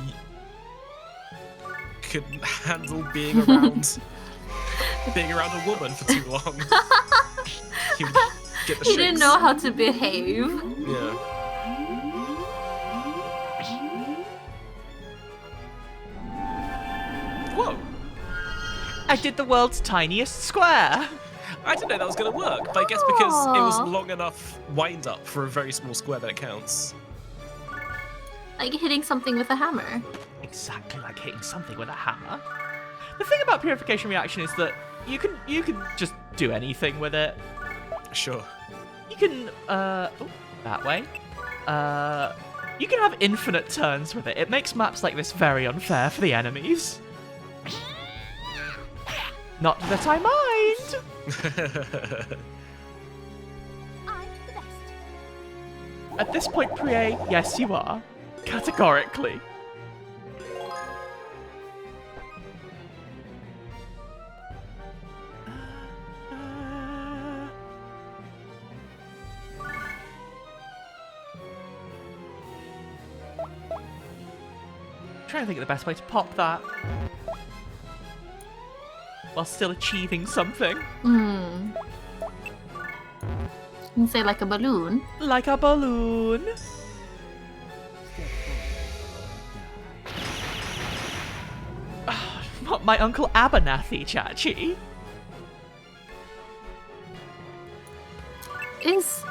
couldn't handle being around a woman for too long. He would get the He didn't shakes. know how to behave. Yeah. Whoa! I did the world's tiniest square. I didn't know that was going to work, but I guess because it was Aw. long enough wind up for a very small square that it counts. Like hitting something with a hammer. Exactly like hitting something with a hammer. The thing about purification reaction is that you can just do anything with it. Sure. You can that way. You can have infinite turns with it. It makes maps like this very unfair for the enemies. Not that I mind. I'm the best. At this point, Priye, yes, you are. Categorically. Trying to think of the best way to pop that while still achieving something. You can say like a balloon. Like a balloon. What, my Uncle Abernathy, Chachi? Is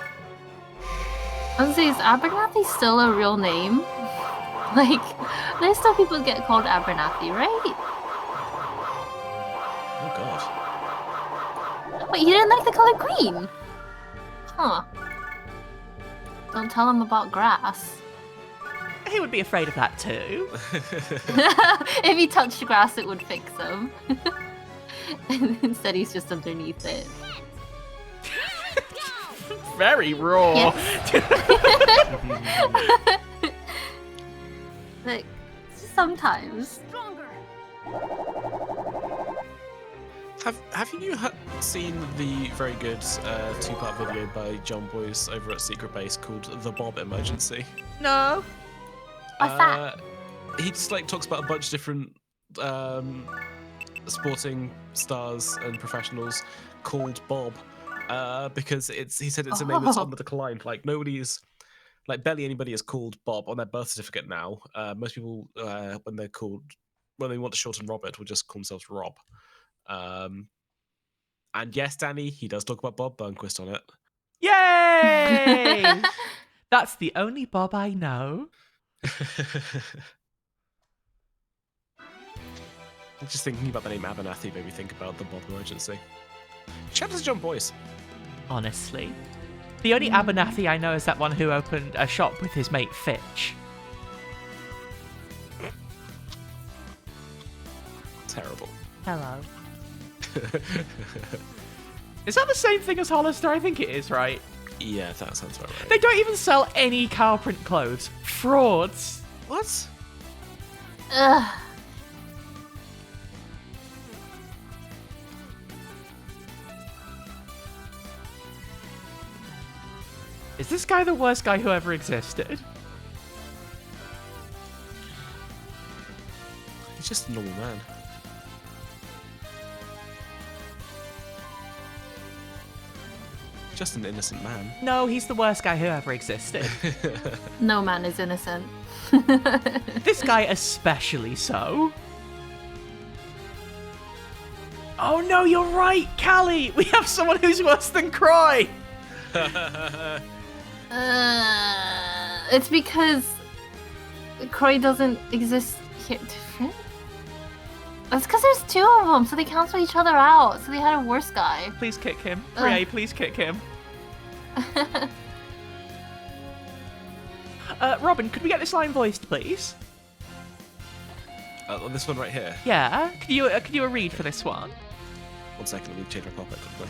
Abernathy still a real name? Like, there's still people get called Abernathy, right? Oh god. Wait, you didn't like the color green? Huh. Don't tell him about grass. He would be afraid of that too. If he touched grass, it would fix him. And instead, he's just underneath it. Very raw. Yes. Like, sometimes. Have you seen the very good two-part video by John Boyce over at Secret Base called The Bob Emergency? No. What's that? He just like talks about a bunch of different sporting stars and professionals called Bob because he said it's a name that's on the decline. Like nobody's like barely anybody is called Bob on their birth certificate now. Most people when they want to shorten Robert will just call themselves Rob. And yes, Danny, he does talk about Bob Burnquist on it. Yay! That's the only Bob I know. Just thinking about the name Abernathy made me think about the Bob Emergency. Shout out to John Boyce. Honestly. The only Abernathy I know is that one who opened a shop with his mate Fitch. Terrible. Hello. Is that the same thing as Hollister? I think it is, right? Yeah, that sounds about right. They don't even sell any cow print clothes. Frauds. What? Ugh. Is this guy the worst guy who ever existed? He's just a normal man. Just an innocent man. No, he's the worst guy who ever existed. No man is innocent. This guy especially so. Oh no, you're right, Callie! We have someone who's worse than Croy! It's because Croy doesn't exist here. Different? That's because there's two of them, so they cancel each other out. So they had a worse guy. Please kick him. Ray, please kick him. Robin, could we get this line voiced, please? This one right here. Yeah. Could you read for this one? 1 second, let me change my pop-up quickly.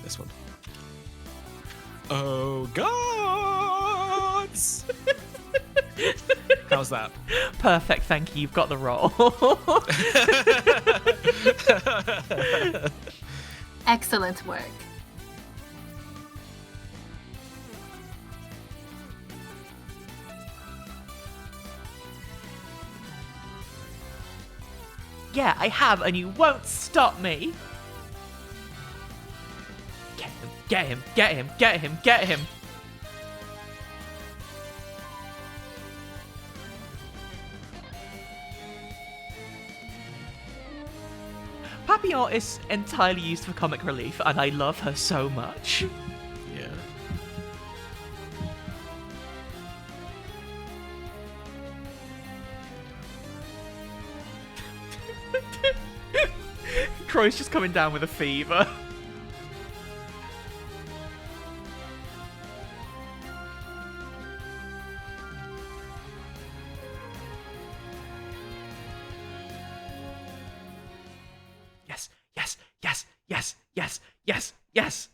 This one. Oh gods! How's that? Perfect, thank you. You've got the role. Excellent work. Yeah, I have, and you won't stop me. Get him, get him, get him, get him, get him. Papillon is entirely used for comic relief, and I love her so much. Yeah. Croy's just coming down with a fever. Yes, yes, yes, yes, yes, yes.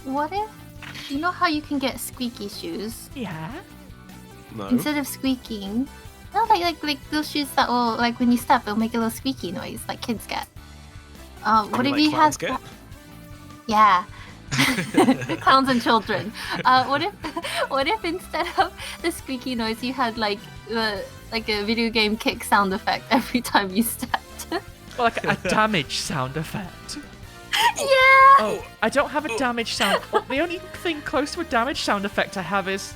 What if, you know how you can get squeaky shoes? Yeah. No. Instead of squeaking, no, like those shoes that will, like when you step, it'll make a little squeaky noise, like kids get. What if like you clowns had? get? Yeah. Clowns and children. What if instead of the squeaky noise, you had like a video game kick sound effect every time you stepped? Well, like a damage sound effect. Yeah. Oh, I don't have a damage sound. Oh, the only thing close to a damage sound effect I have is.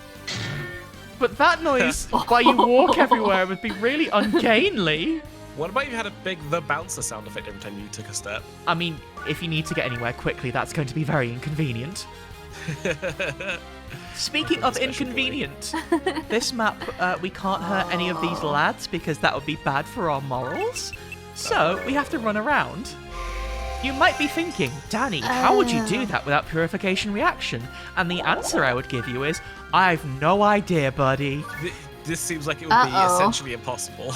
But that noise while you walk everywhere would be really ungainly. What about if you had a big the bouncer sound effect every time you took a step? I mean, if you need to get anywhere quickly, that's going to be very inconvenient. Speaking of inconvenient, this map, we can't hurt any of these lads because that would be bad for our morals. So we have to run around. You might be thinking, Danny, how would you do that without purification reaction? And the answer I would give you is, I've no idea, buddy. This seems like it would be essentially impossible.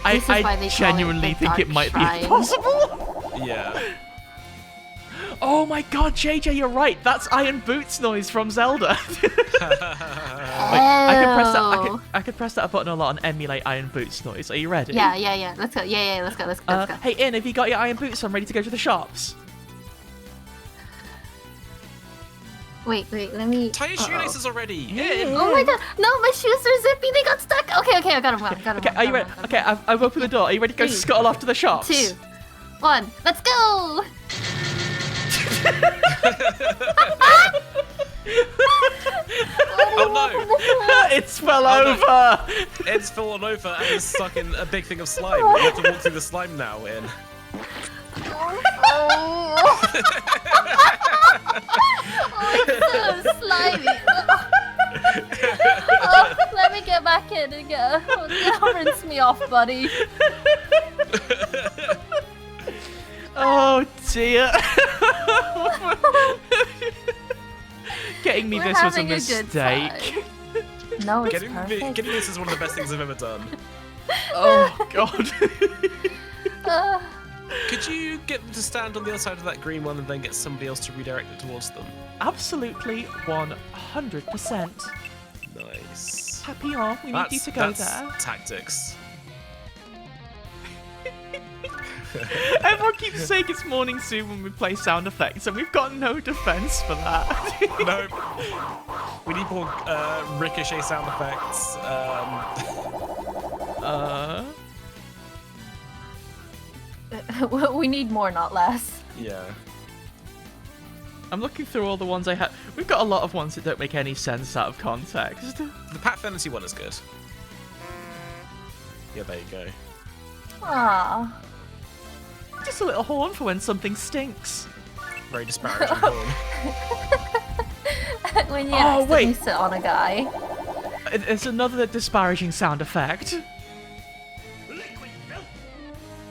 I This is why they call it genuinely the think it Dark might Shrine. be impossible. Yeah. Oh my god, JJ, you're right. That's Iron Boots noise from Zelda. I could press that button a lot and emulate Iron Boots noise. Are you ready? Yeah. Let's go. Yeah, let's go. Let's go. Hey, Ian, have you got your Iron Boots on ready to go to the shops? Wait, let me. Tie your shoelaces already. In. Oh my god! No, my shoes are zippy. They got stuck. Okay, I got them. Okay, are you ready? Okay, I've opened the door. Are you ready to go 3, scuttle off to the shops? 2, 1. Let's go! Oh no! It's fell over! It's fallen over and is stuck in a big thing of slime. You have to walk through the slime now, In. Oh, it's so slimy. Oh, let me get back in and rinse me off, buddy. Oh dear. Getting me We're this was a having a good mistake. No, it's Getting perfect. this is one of the best things I've ever done. Oh god. Could you get them to stand on the other side of that green one and then get somebody else to redirect it towards them? Absolutely 100%. Nice. Papillon, we need you to go that's there. Tactics. Everyone keeps saying it's morning soon when we play sound effects, and we've got no defense for that. No. We need more ricochet sound effects. We need more, not less. Yeah. I'm looking through all the ones I have. We've got a lot of ones that don't make any sense out of context. The Pat Fantasy one is good. Yeah, there you go. Aww. Just a little horn for when something stinks. Very disparaging horn. When you Oh, accidentally wait. sit on a guy. It's another disparaging sound effect.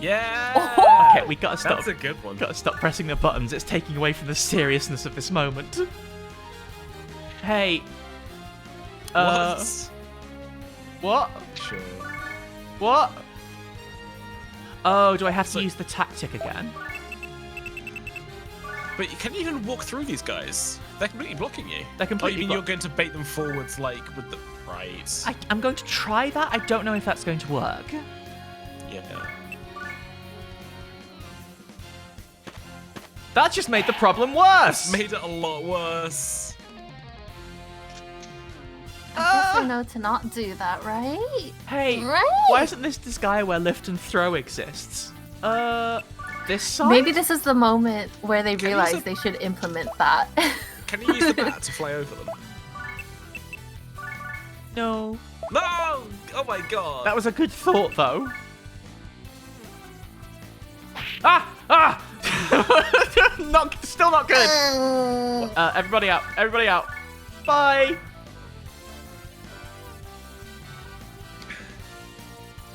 Yeah! Okay, we gotta stop. That's a good one. Gotta stop pressing the buttons. It's taking away from the seriousness of this moment. Hey. What? Sure. What? Oh, do I have to use the tactic again? But can you even walk through these guys? They're completely blocking you. They're completely Oh, you mean you're going to bait them forwards, like, with the... Right. I'm going to try that. I don't know if that's going to work. Yeah. That just made the problem worse! Made it a lot worse. I guess I know to not do that, right? Hey, Right? why isn't this guy where lift and throw exists? This side? Maybe this is the moment where they Can you realize use a- they should implement that. Can you use the bat to fly over them? No. No! Oh my god. That was a good thought, though. Ah! Still not good. Everybody out. Everybody out. Bye.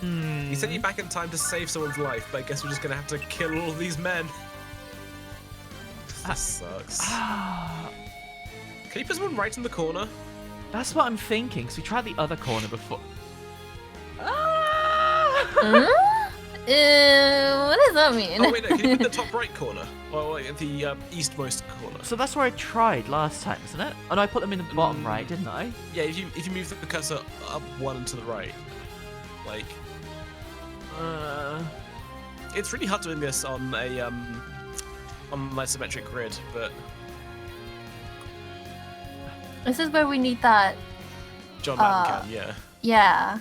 You sent you back in time to save someone's life, but I guess we're just gonna have to kill all of these men. This sucks. Can you put someone right in the corner? That's what I'm thinking, because we tried the other corner before. What does that mean? Oh wait, no, can you put the top right corner? Or like, the eastmost corner? So that's where I tried last time, isn't it? And I put them in the bottom right, didn't I? Yeah, if you move the cursor up one and to the right, like, it's really hard doing this on a my symmetric grid, but This is where we need that. John Madden can, yeah. Yeah.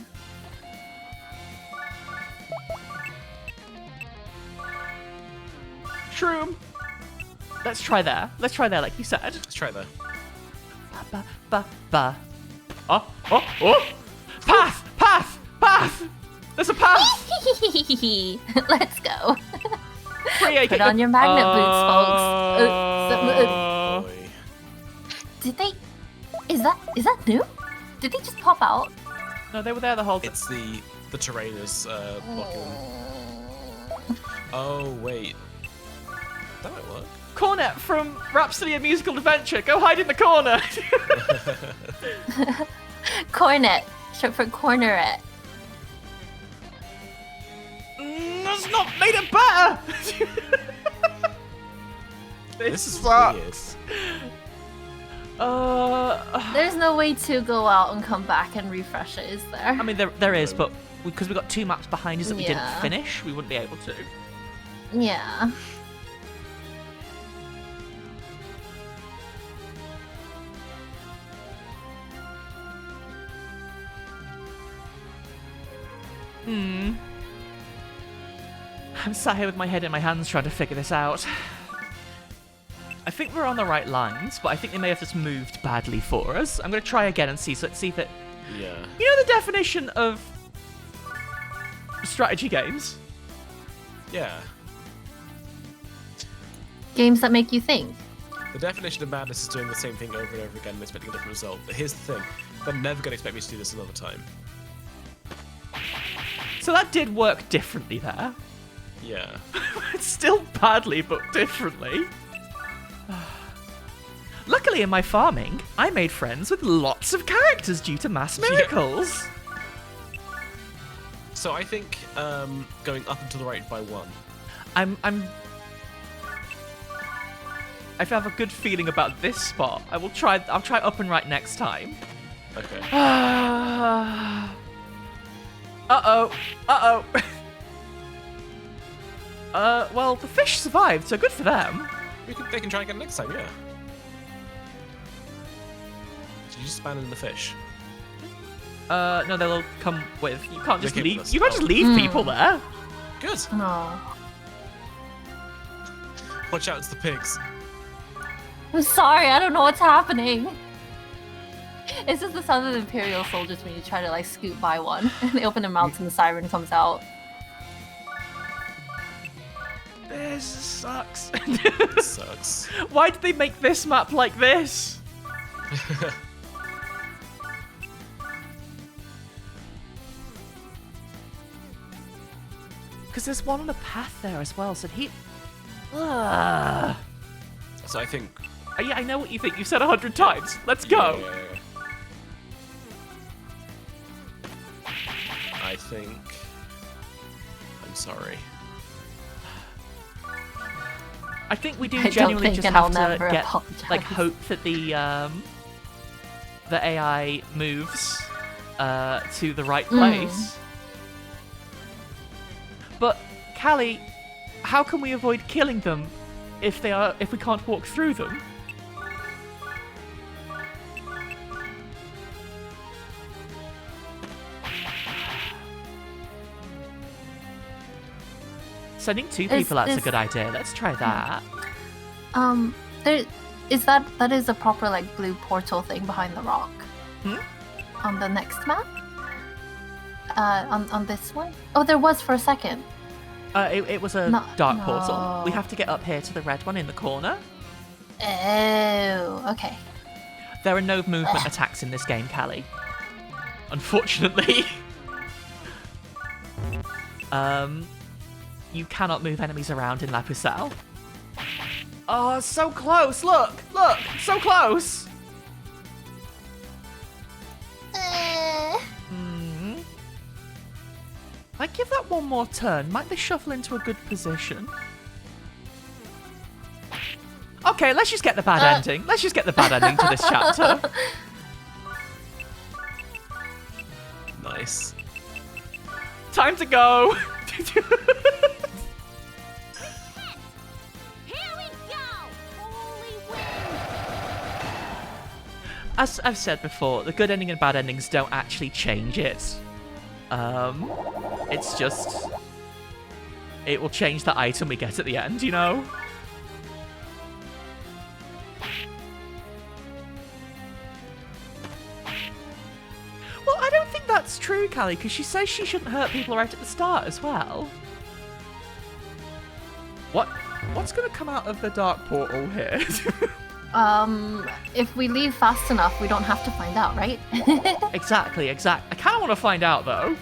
Shroom. Let's try there. Let's try there, like you said. Let's try that. Ba, ba, ba. Oh, oh, oh! Path! Path! Path! There's a path! Let's go. Put on your magnet boots, folks. Boy. Did they? Is that new? Did they just pop out? No, they were there the whole time. It's the terrain is blocking them. Oh wait, that might work. Cornet from Rhapsody: A Musical Adventure. Go hide in the corner. Cornet, short for corneret. That's not made it better. This is sucks. weird. There's no way to go out and come back and refresh it, is there? I mean, there is, but because we got 2 maps behind us that we didn't Yeah. finish, we wouldn't be able to. Yeah. I'm sat here with my head in my hands trying to figure this out. I think we're on the right lines, but I think they may have just moved badly for us. I'm going to try again and see. So let's see if it... Yeah. You know the definition of strategy games? Yeah. Games that make you think. The definition of madness is doing the same thing over and over again and expecting a different result. But here's the thing: they're never going to expect me to do this another time. So that did work differently there. Yeah. It's still badly, but differently. Luckily in my farming, I made friends with lots of characters due to mass miracles. So I think going up and to the right by 1. I have a good feeling about this spot. I'll try up and right next time. Okay. Uh-oh. Well, the fish survived, so good for them. They can try again next time, yeah. Did you just span in the fish? No, they'll come with. You can't just They came leave. with us. You can't just leave people there. Good. No. Watch out, it's the pigs. I'm sorry, I don't know what's happening. It's just the sound of the Imperial soldiers when you try to like scoot by one. And they open their mouths and the siren comes out. This sucks. It sucks. Why did they make this map like this? Because there's one on the path there as well, so he... Ugh. So I think... Yeah, I know what you think. You've said 100 times. Let's go. Yeah. I think... I'm sorry. I think we do I don't genuinely think, just and I'll have to never get, apologize. like, hope that the AI moves to the right place. But Callie, how can we avoid killing them if we can't walk through them? Sending 2 people out's a good idea. Let's try that. There is that is a proper like blue portal thing behind the rock. On the next map? On this one? Oh, there was for a second. It was a dark portal. We have to get up here to the red one in the corner. Oh, okay. There are no movement attacks in this game, Callie. Unfortunately. You cannot move enemies around in La Pucelle. Oh, so close! Look! So close! I give that one more turn, might they shuffle into a good position? Okay, let's just get the bad ending. Let's just get the bad ending to this chapter. Nice. Time to go! Here we go! Holy wind! As I've said before, the good ending and bad endings don't actually change it. It's just... It will change the item we get at the end, you know? Well, I don't think that's true, Callie, because she says she shouldn't hurt people right at the start as well. What's going to come out of the dark portal here? If we leave fast enough, we don't have to find out, right? Exactly. I kind of want to find out, though.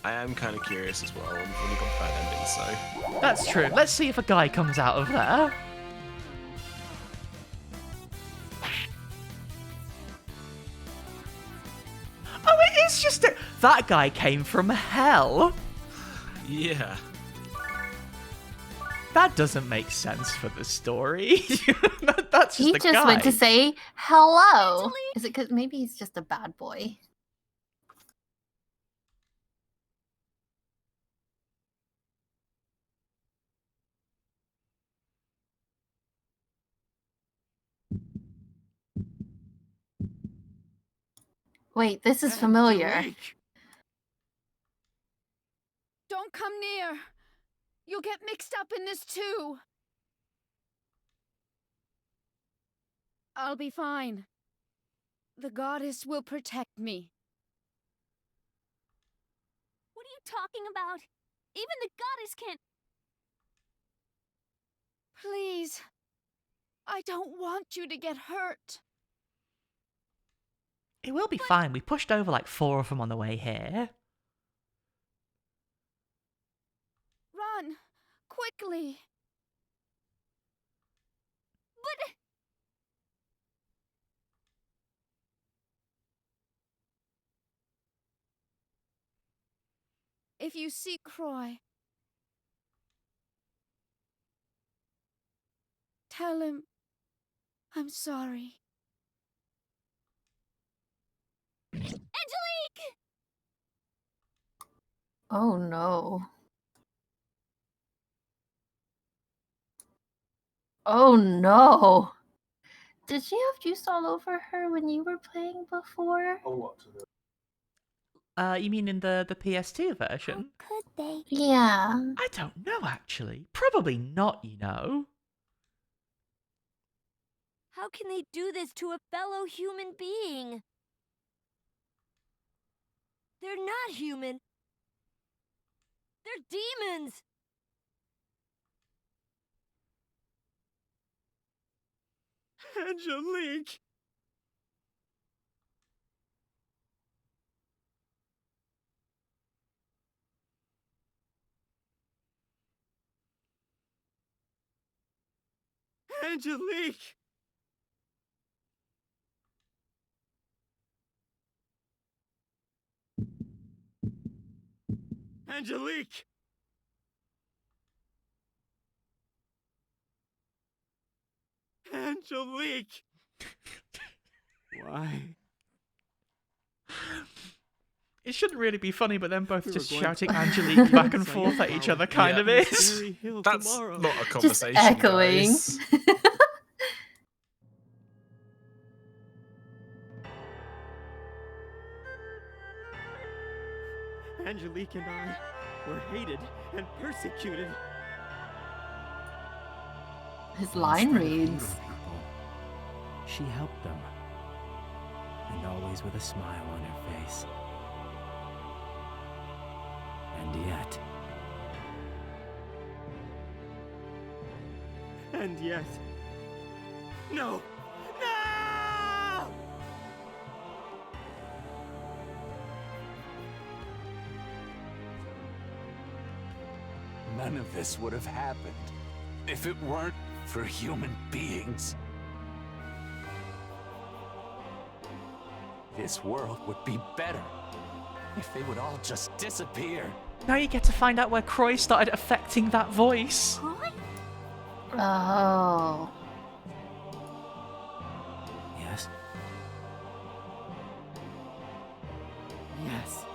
I am kind of curious as well when you got the bad ending, so... That's true. Let's see if a guy comes out of there. Oh, it is just that guy came from hell. Yeah. That doesn't make sense for the story. That's just He a just guy. went to say hello. Is it because maybe he's just a bad boy? Wait, this is familiar. Don't come near. You'll get mixed up in this too. I'll be fine. The goddess will protect me. What are you talking about? Even the goddess can't... Please. I don't want you to get hurt. It will be fine. We pushed over like 4 of them on the way here. Run. Quickly. But... If you see Croy, tell him I'm sorry. Angelique! Oh no. Oh no. Did she have juice all over her when you were playing before? You mean in the PS2 version? Could they? Yeah. I don't know, actually. Probably not, you know. How can they do this to a fellow human being? They're not human. They're demons. Angelique! Angelique! Angelique! Angelique! Why? It shouldn't really be funny, but then both We just were going shouting to- Angelique back and It's like forth a at each flower. other kind Yeah. of is. Fairy Hill That's tomorrow. not a Just conversation, echoing. guys. Angelique and I were hated and persecuted. His line Instead of hating reads. people, she helped them. And always with a smile on her face. And yet... No! No! None of this would have happened if it weren't for human beings. This world would be better If they would all just disappear. Now you get to find out where Croy started affecting that voice. Oh. Yes? Yes.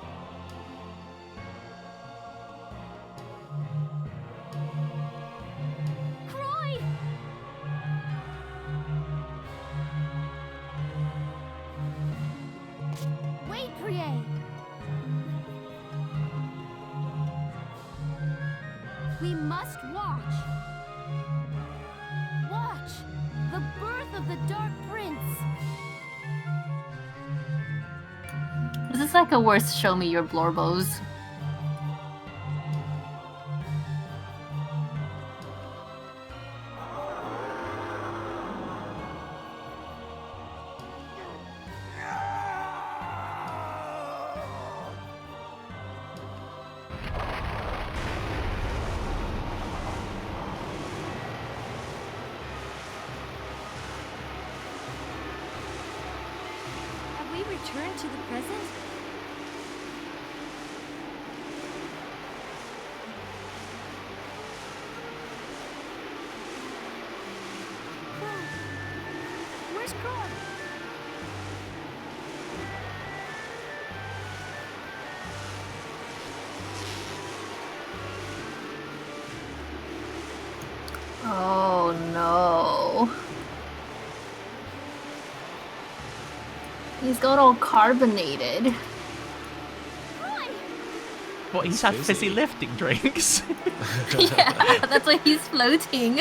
Croy! Wait, Priye! We must watch. Watch the birth of the Dark Prince. This is like a worse show me your blorbos. Have we returned to the present? Where's Croy? Oh no. He's got all carbonated. What, he's had fizzy lifting drinks? Yeah, that's why he's floating.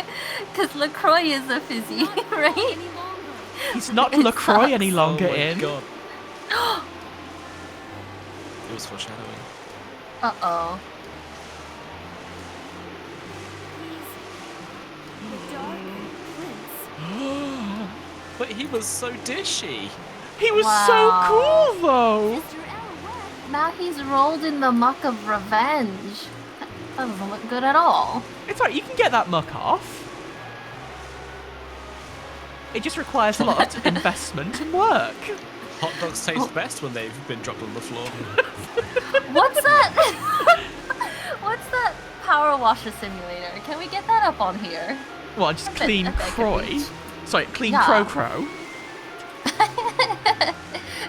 Because LaCroix is a fizzy, right? He's not It LaCroix sucks. any longer Oh my in. god. It was foreshadowing. Uh-oh. The Dark Prince. But he was so dishy. He was Wow. so cool, though. Sister Ella, Now he's rolled in the muck of revenge. That doesn't look good at all. It's alright, you can get that muck off. It just requires a lot of investment and work. Hot dogs taste best when they've been dropped on the floor. What's that? What's that power washer simulator? Can we get that up on here? What, just clean I bet I could Croy? reach. Sorry, clean Yeah. Crow.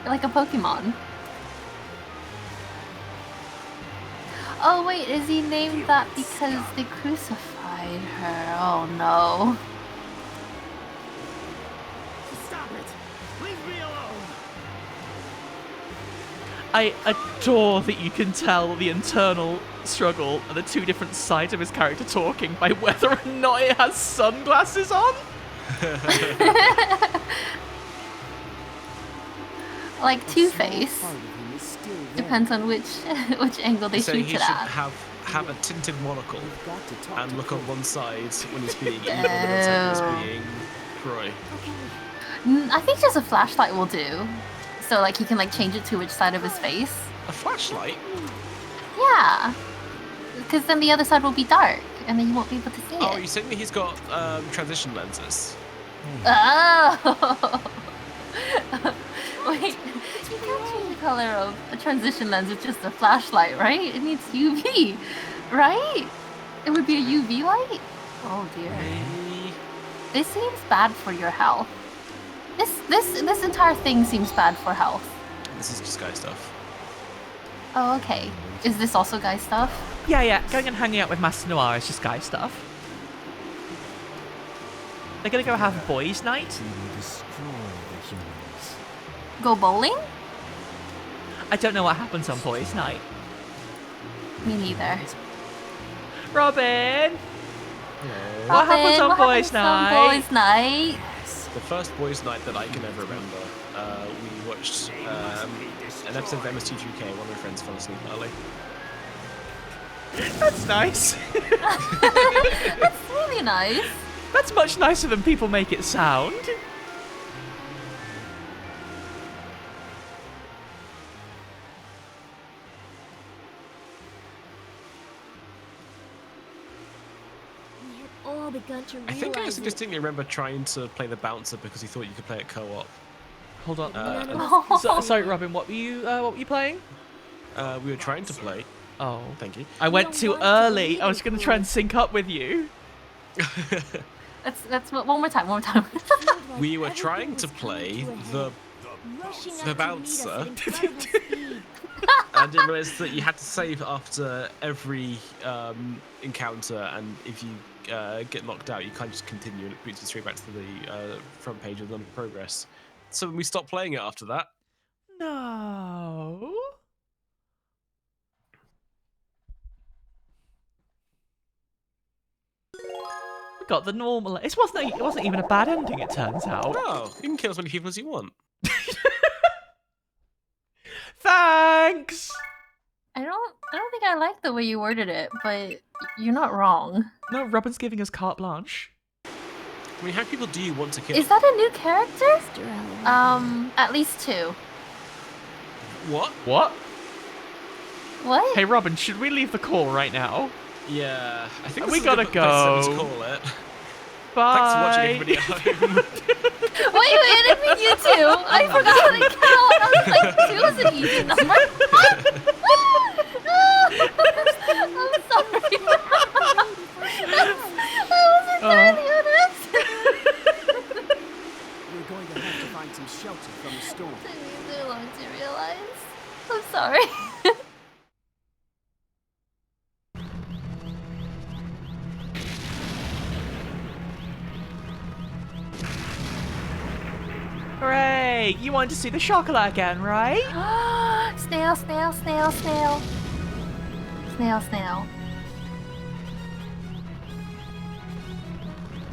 Like a Pokemon. Oh wait, is he named that because they crucified her? Oh no. Stop it! Leave me alone! I adore that you can tell the internal struggle and the two different sides of his character talking by whether or not it has sunglasses on. Like Two-Face. Part of him is still there. Depends on which angle they So shoot he it should at. have a tinted monocle We've got to talk and to look on Crow. one side when he's being evil and on the other side when he's being Croy. I think just a flashlight will do. So like he can like change it to which side of his face. A flashlight? Yeah. Because then the other side will be dark and then you won't be able to see Oh, it. you're saying he's got transition lenses? Oh! Wait, you can't change the color of a transition lens with just a flashlight, right? It needs UV, right? It would be a UV light? Oh dear. This seems bad for your health. This entire thing seems bad for health. This is just guy stuff. Oh, okay. Is this also guy stuff? Yeah, going and hanging out with Master Noir is just guy stuff. They're gonna go have boys' night. To destroy the humans. Go bowling? I don't know what happens on boys' night. Me neither. Robin! What happens on boys' night? On boys' night? The first boys' night that I can ever remember, we watched an episode of MST2K. One of my friends fell asleep early. That's nice. That's really nice. That's much nicer than people make it sound. We had all begun to I think I realize also it. distinctly remember trying to play the bouncer because he thought you could play it co-op. Hold on. None of us Sorry, Robin. What were you playing? we were trying to play. Oh. Thank you. I went too early. I was going to try and sync up with you. That's one more time. We were trying to play the bouncer, and didn't realize that you had to save after every encounter, and if you get knocked out, you can't just continue, and it boots you straight back to the front page of the progress. So we stopped playing it after that. No. We got the normal. It wasn't even a bad ending, it turns out. No, you can kill as many people as you want. Thanks. I don't think I like the way you worded it, but you're not wrong. No, Robin's giving us carte blanche. I mean, how many people do you want to kill? Is that a new character? At least 2. What? What? What? Hey, Robin, should we leave the call right now? Yeah, I think we this is a gotta good place to go. call it. Bye. Thanks for watching, everybody at home. Wait, I didn't mean you 2. I forgot how to count. I was like, 2 is an easy number. I'm sorry. I was entirely honest. We're going to have to find some shelter from the storm. It took me too long to realize. I'm sorry. Hooray! You wanted to see the chocolate again, right? Snail. Snail.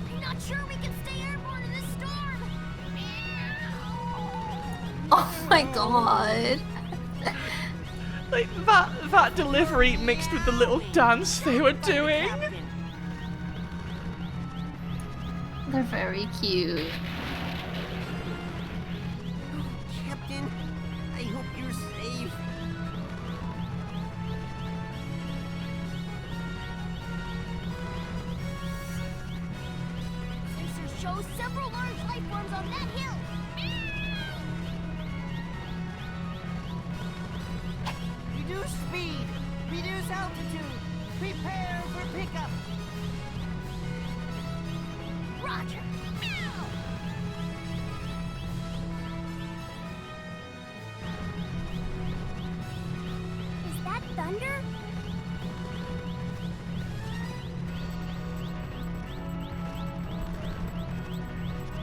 I'm not sure we can stay airborne in this storm. Oh my god. Like that delivery mixed with the little dance they were doing. They're very cute. Captain, I hope you're safe. Sensors show several large life forms on that hill. Reduce speed. Reduce altitude. Prepare for pickup. Roger. Is that thunder?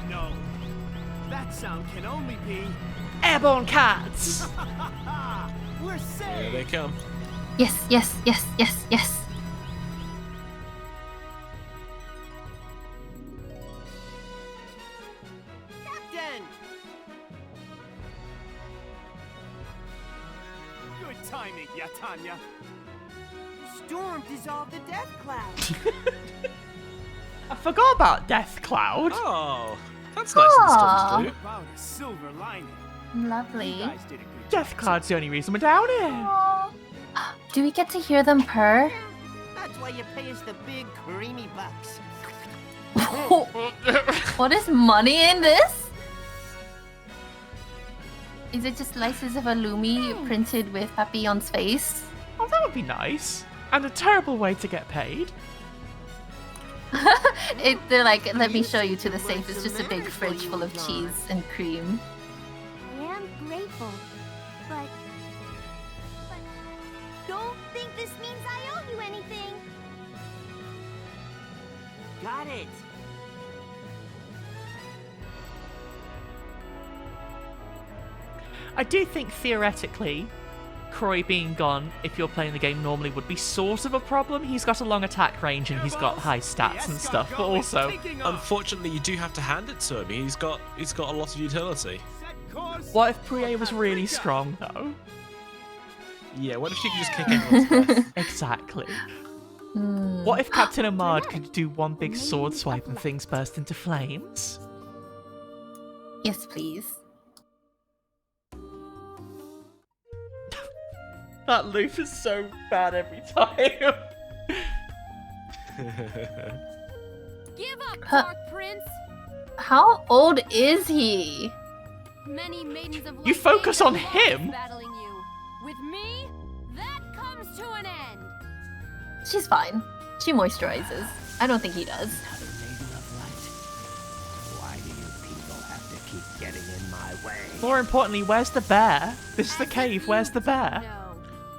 No. That sound can only be... Airborne cats. We're Here safe! they come. Yes. Captain! Good timing, Yatanya. The storm dissolved the death cloud. I forgot about Death Cloud. Oh, that's nice of the storm to do. About a silver lining. Lovely. You guys did a good Death job. Cloud's the only reason we're down here. Aw. Do we get to hear them purr? That's why you pay us the big creamy bucks. What is money in this? Is it just slices of Illumi printed with Papillon's face? Oh, that would be nice. And a terrible way to get paid. They're like, let me show you to the safe. It's just a big fridge full of cheese and cream. I am grateful, but don't think this means I owe you anything. Got it. I do think theoretically, Croy being gone, if you're playing the game normally, would be sort of a problem. He's got a long attack range and he's got high stats and stuff, but also, Unfortunately, you do have to hand it to him. He's got a lot of utility. what if Priye was really strong though? Yeah, what if she could just kick everyone's butt? Exactly. What if Captain Ahmad could do one big sword swipe and things burst into flames? Yes, please. That loop is so bad every time. Give up, Dark Prince. How old is he? Many maidens of You light focus days on have lost him? battling you. With me, She's fine. She moisturizes. I don't think he does. Another maiden of light. Why do you people have to keep getting in my way? More importantly, where's the bear? This is the cave. Where's the bear?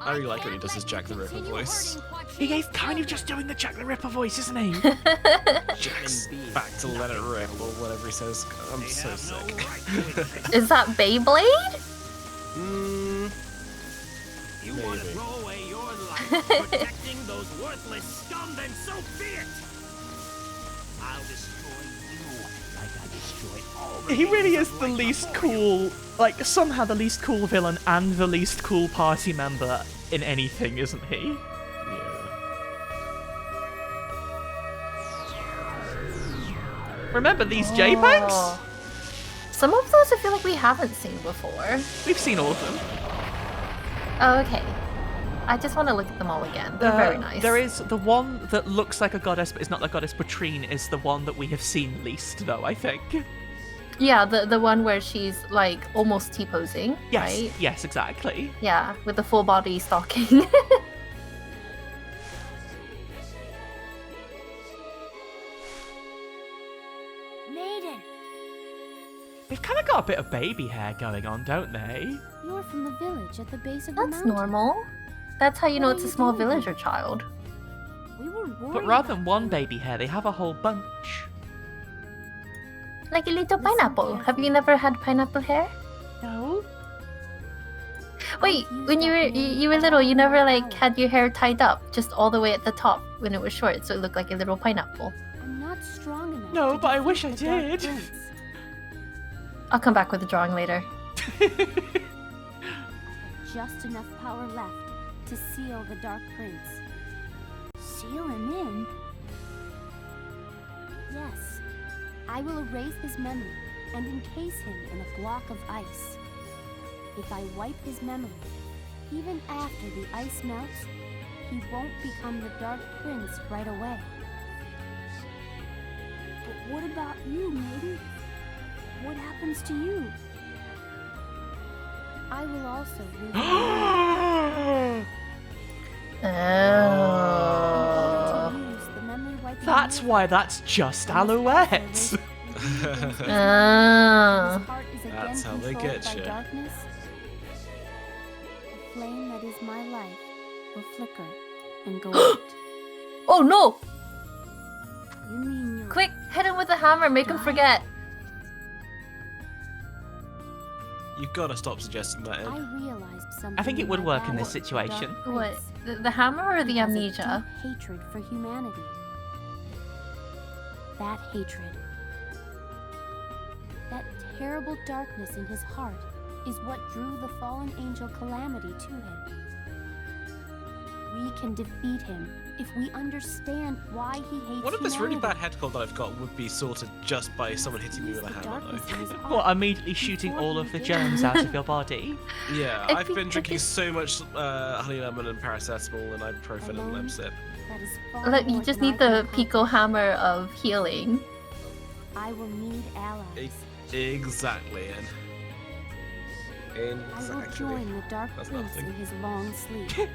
I really like when he does his Jack the Ripper voice. He is kind of just doing the Jack the Ripper voice, isn't he? Jack's back to let it rip or whatever he says. I'm so sick. Is that Beyblade? You want to Maybe. throw away your life protecting those worthless scum, then so be it! I'll destroy you like I destroyed all the He really maidens is of the light least before you. cool, like somehow the least cool villain and the least cool party member in anything, isn't he? Remember these JPEGs? Oh. Some of those I feel like we haven't seen before. We've seen all of them. Oh, okay. I just want to look at them all again. They're very nice. There is the one that looks like a goddess but is not the goddess. Patrine is the one that we have seen least, though, I think. Yeah, the one where she's like almost T-posing, Yes, right? yes, exactly. Yeah, with the full body stocking. Maiden, They've kind of got a bit of baby hair going on, don't they? you're from the village at the base of the That's mountain. normal. That's how you know What it's are a you small doing villager here? child. We were worried But rather about than one you. baby hair, they have a whole bunch. Like a little Listen pineapple. Have you carefully. never had pineapple hair? No? Wait, I've used when you that were name you were little, you all never my like power. had your hair tied up just all the way at the top when it was short, so it looked like a little pineapple. I'm not strong enough. No, to but I defeat wish I the Dark did. Prince. I'll come back with a drawing later. Just enough power left to seal the Dark Prince. Seal him in? Yes. I will erase his memory and encase him in a block of ice. If I wipe his memory, even after the ice melts, he won't become the Dark Prince right away. But what about you, maiden? What happens to you? I will also lose Oh. use the memory wiping That's method. why that's just Alouette. Ah. His heart is again That's how they controlled get by you. darkness. The flame that is my life will flicker and go out. Oh no! You mean you're Quick, hit him with a hammer, make him forget. You've got to stop suggesting that. I Ed. realized something. I think it would my work in battle this with the situation. Dark What? Prince. The hammer or the He has a amnesia? deep hatred for humanity. That hatred, that terrible darkness in his heart, is what drew the fallen angel Calamity to him. We can defeat him if we understand why he hates One of this really humanity. bad head cold that I've got would be sorted just by someone hitting me with a Use the hammer, darkness in his though. heart What, immediately shooting before all he of the begins. germs out of your body? Yeah, I I've think been that drinking this- so much honey lemon and paracetamol and ibuprofen and Alone? Lemsip. That is far Look, you more just than need I the can Pico accomplish. hammer of healing. I will need allies. Exactly, Ed. I will Exactly. join the Dark That's Prince nothing. in his long sleep.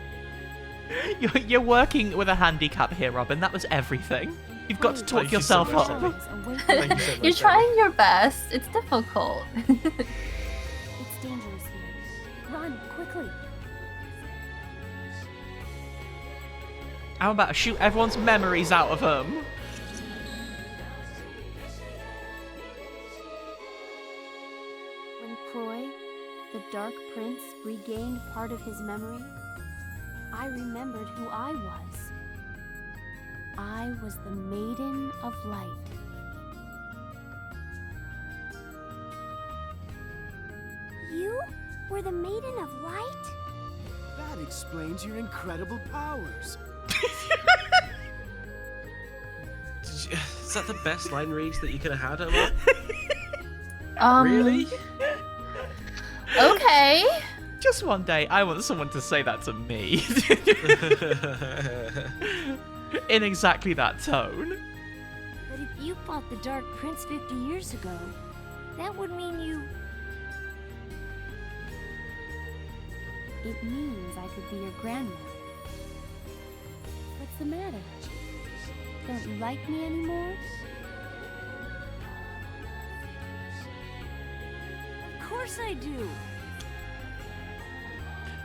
You're working with a handicap here, Robin. That was everything. You've got to Wait. talk Thank you so yourself much, up. Abby. Allies await Thank me. you so much, You're Abby. trying your best. It's difficult. It's dangerous here. Run, quickly. I'm about to shoot everyone's memories out of them. When Croy, the Dark Prince, regained part of his memory, I remembered who I was. I was the Maiden of Light. You were the Maiden of Light? That explains your incredible powers. Is that the best line reads that you could have had, Emma? Really? Okay. Just one day, I want someone to say that to me. In exactly that tone. But if you fought the Dark Prince 50 years ago, that would mean you... It means I could be your grandmother. But What's the matter? Don't you like me anymore? Of course I do.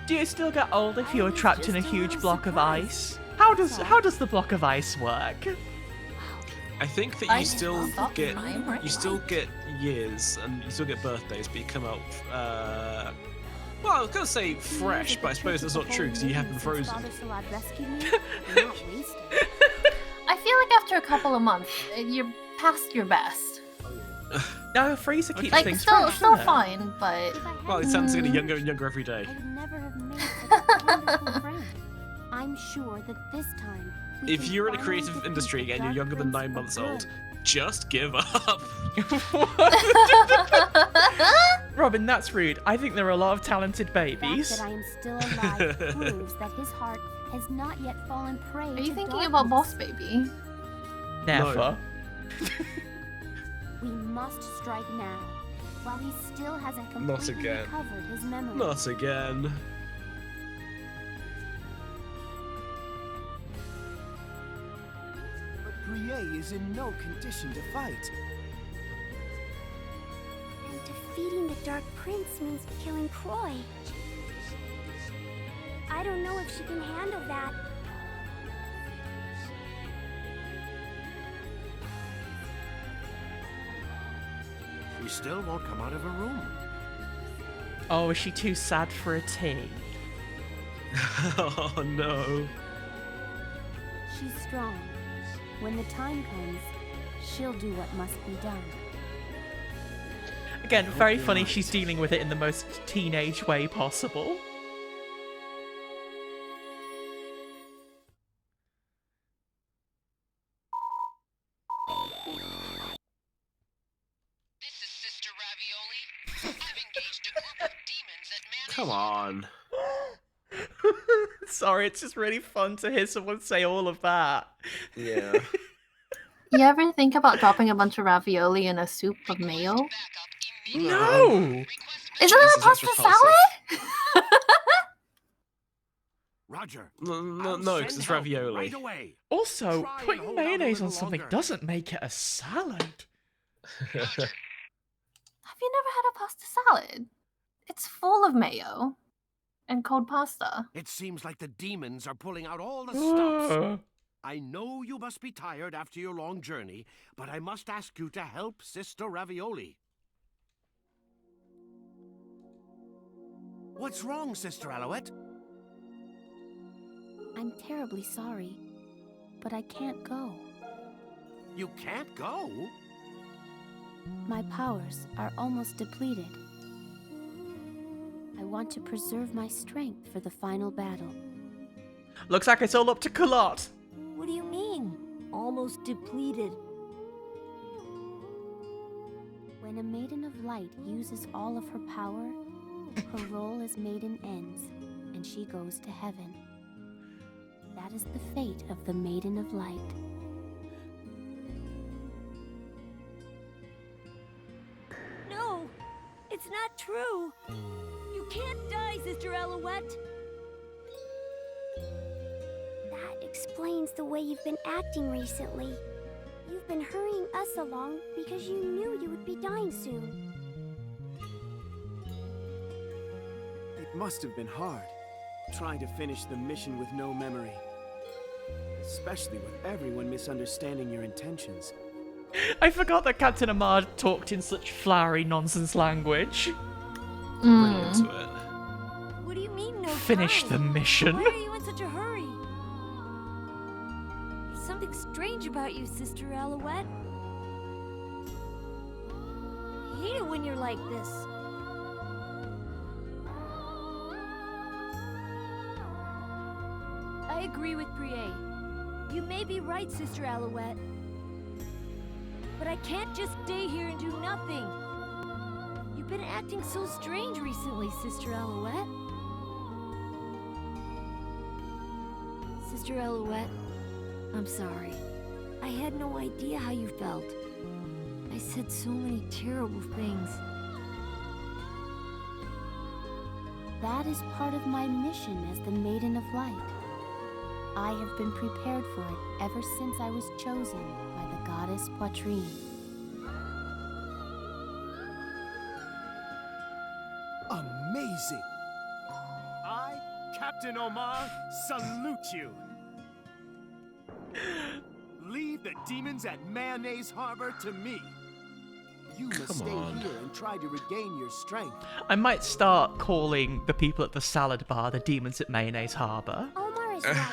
Do you still get old if you're I was trapped in a just a huge little block of surprised. ice? How does the block of ice work? I think that I you still stopped get time, right? you still get years and you still get birthdays, but you come out. Well, I was gonna say fresh, but I suppose that's not true because you have them frozen. Father Salad rescued me. You're not wasted. I feel like after a couple of months, you're past your best. No, freezer keeps Like, things still fresh, still doesn't it? fine, but If I hadn't Well, it sounds getting younger and younger every day. I would never have made such a wonderful friend. I'm sure that this time. we If can you're in a finally creative defeat industry the and you're Dark younger than Prince 9 for months old, good. just give up. Robin, that's rude. I think there are a lot of talented The fact babies. that I am still alive proves that his heart has not yet fallen prey are to you thinking darkness. about Boss Baby? Never. We must strike now, while he still hasn't Not completely again. recovered his memory. Not again. But Brienne is in no condition to fight. And defeating the Dark Prince means killing Croy. I don't know if she can handle that. She still won't come out of her room. Oh, is she too sad for a tea? Oh no. She's strong. When the time comes, she'll do what must be done. Again, very funny she's dealing with it in the most teenage way possible. This is Sister Ravioli. I've engaged a group of demons at Mayonnaise. Come on. Sorry, it's just really fun to hear someone say all of that. Yeah. You ever think about dropping a bunch of ravioli in a soup of mayo? No! Isn't This that is a pasta repulsive. salad? Roger. No, I'll because send it's help ravioli. Right away. Also, Try and putting hold out a mayonnaise on little something longer. doesn't make it a salad. Have you never had a pasta salad? It's full of mayo and cold pasta. It seems like the demons are pulling out all the stops. Ugh. I know you must be tired after your long journey, but I must ask you to help Sister Ravioli. What's wrong, Sister Alouette? I'm terribly sorry, but I can't go. You can't go? My powers are almost depleted. I want to preserve my strength for the final battle. Looks like it's all up to Culotte. What do you mean? Almost depleted. When a Maiden of Light uses all of her power, her role as Maiden ends, and she goes to heaven. That is the fate of the Maiden of Light. No, it's not true. You can't die, Sister Alouette. That explains the way you've been acting recently. You've been hurrying us along because you knew you would be dying soon. It must have been hard, trying to finish the mission with no memory. Especially with everyone misunderstanding your intentions. I forgot that Captain Ahmad talked in such flowery nonsense language. Really into it. What do you mean, no Finish the time? mission. Why are you in such a hurry? There's something strange about you, Sister Alouette. I hate it when you're like this. I agree with Brienne. You may be right, Sister Alouette. But I can't just stay here and do nothing. You've been acting so strange recently, Sister Alouette. Sister Alouette, I'm sorry. I had no idea how you felt. I said so many terrible things. That is part of my mission as the Maiden of Light. I have been prepared for it ever since I was chosen by the goddess Poitrine. Amazing! I, Captain Omar, salute you! Leave the demons at Mayonnaise Harbor to me. You must stay here and try to regain your strength. I might start calling the people at the salad bar the demons at Mayonnaise Harbor. Omar is right.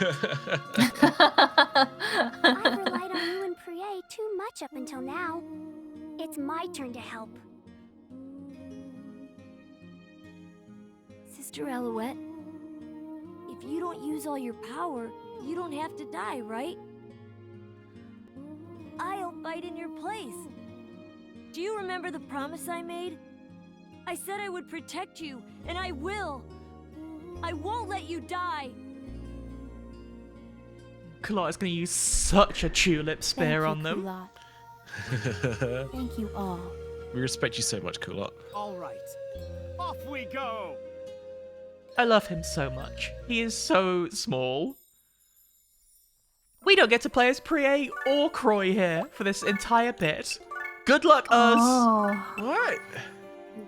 I've relied on you and Priye too much up until now. It's my turn to help. Sister Alouette, if you don't use all your power, you don't have to die, right? I'll fight in your place. Do you remember the promise I made? I said I would protect you, and I will. I won't let you die. Culotte is going to use such a tulip spear on them. Culotte. Thank you all. We respect you so much, Culotte. All right, off we go! I love him so much. He is so small. We don't get to play as Priye or Croy here for this entire bit. Good luck, us! Oh. What?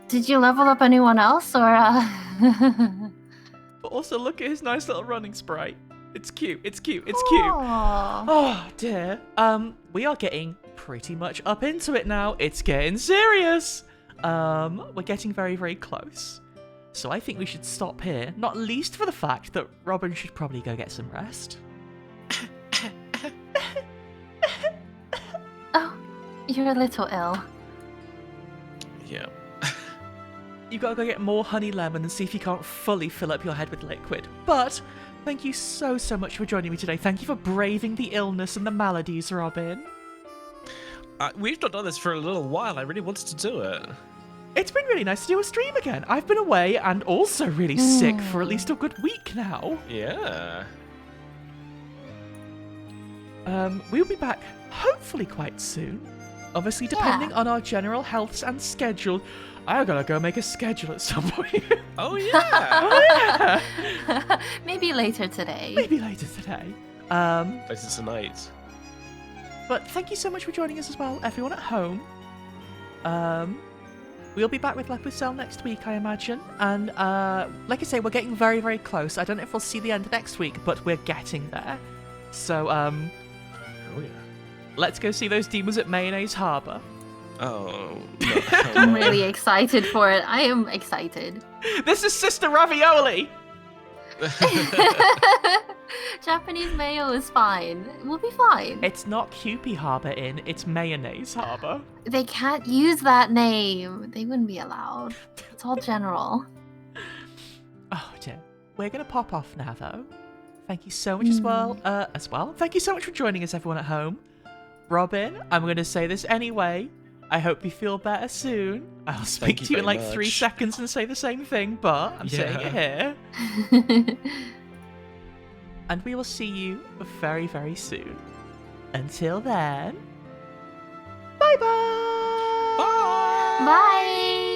Did you level up anyone else, or But also look at his nice little running sprite. It's cute, it's cute, it's cute. Aw. Oh dear. We are getting pretty much up into it now. It's getting serious. We're getting very, very close. So I think we should stop here, not least for the fact that Robin should probably go get some rest. Oh, you're a little ill. Yeah. You've got to go get more honey lemon and see if you can't fully fill up your head with liquid. But thank you so, so much for joining me today. Thank you for braving the illness and the maladies, Robin. We've not done this for a little while. I really wanted to do it. It's been really nice to do a stream again. I've been away and also really sick for at least a good week now. Yeah. We'll be back hopefully quite soon. Obviously, depending on our general healths and schedule. I gotta go make a schedule at some point. Oh, yeah. Oh, yeah. Maybe later today. Maybe later today. Later tonight. But thank you so much for joining us as well, everyone at home. We'll be back with La Pucelle next week, I imagine. And like I say, we're getting very, very close. I don't know if we'll see the end next week, but we're getting there. So, oh yeah. Let's go see those demons at Mayonnaise Harbor. Oh, no. I'm really excited for it. I am excited. This is Sister Ravioli! Japanese mayo is fine. We'll be fine. It's not Kewpie Harbor Inn, it's Mayonnaise Harbor. They can't use that name. They wouldn't be allowed. It's all general. Oh dear. We're gonna pop off now though. Thank you so much as well. Thank you so much for joining us, everyone at home. Robin, I'm gonna say this anyway. I hope you feel better soon. I'll speak to you in like 3 seconds and say the same thing, but I'm saying it here. And we will see you very, very soon. Until then, bye-bye! Bye!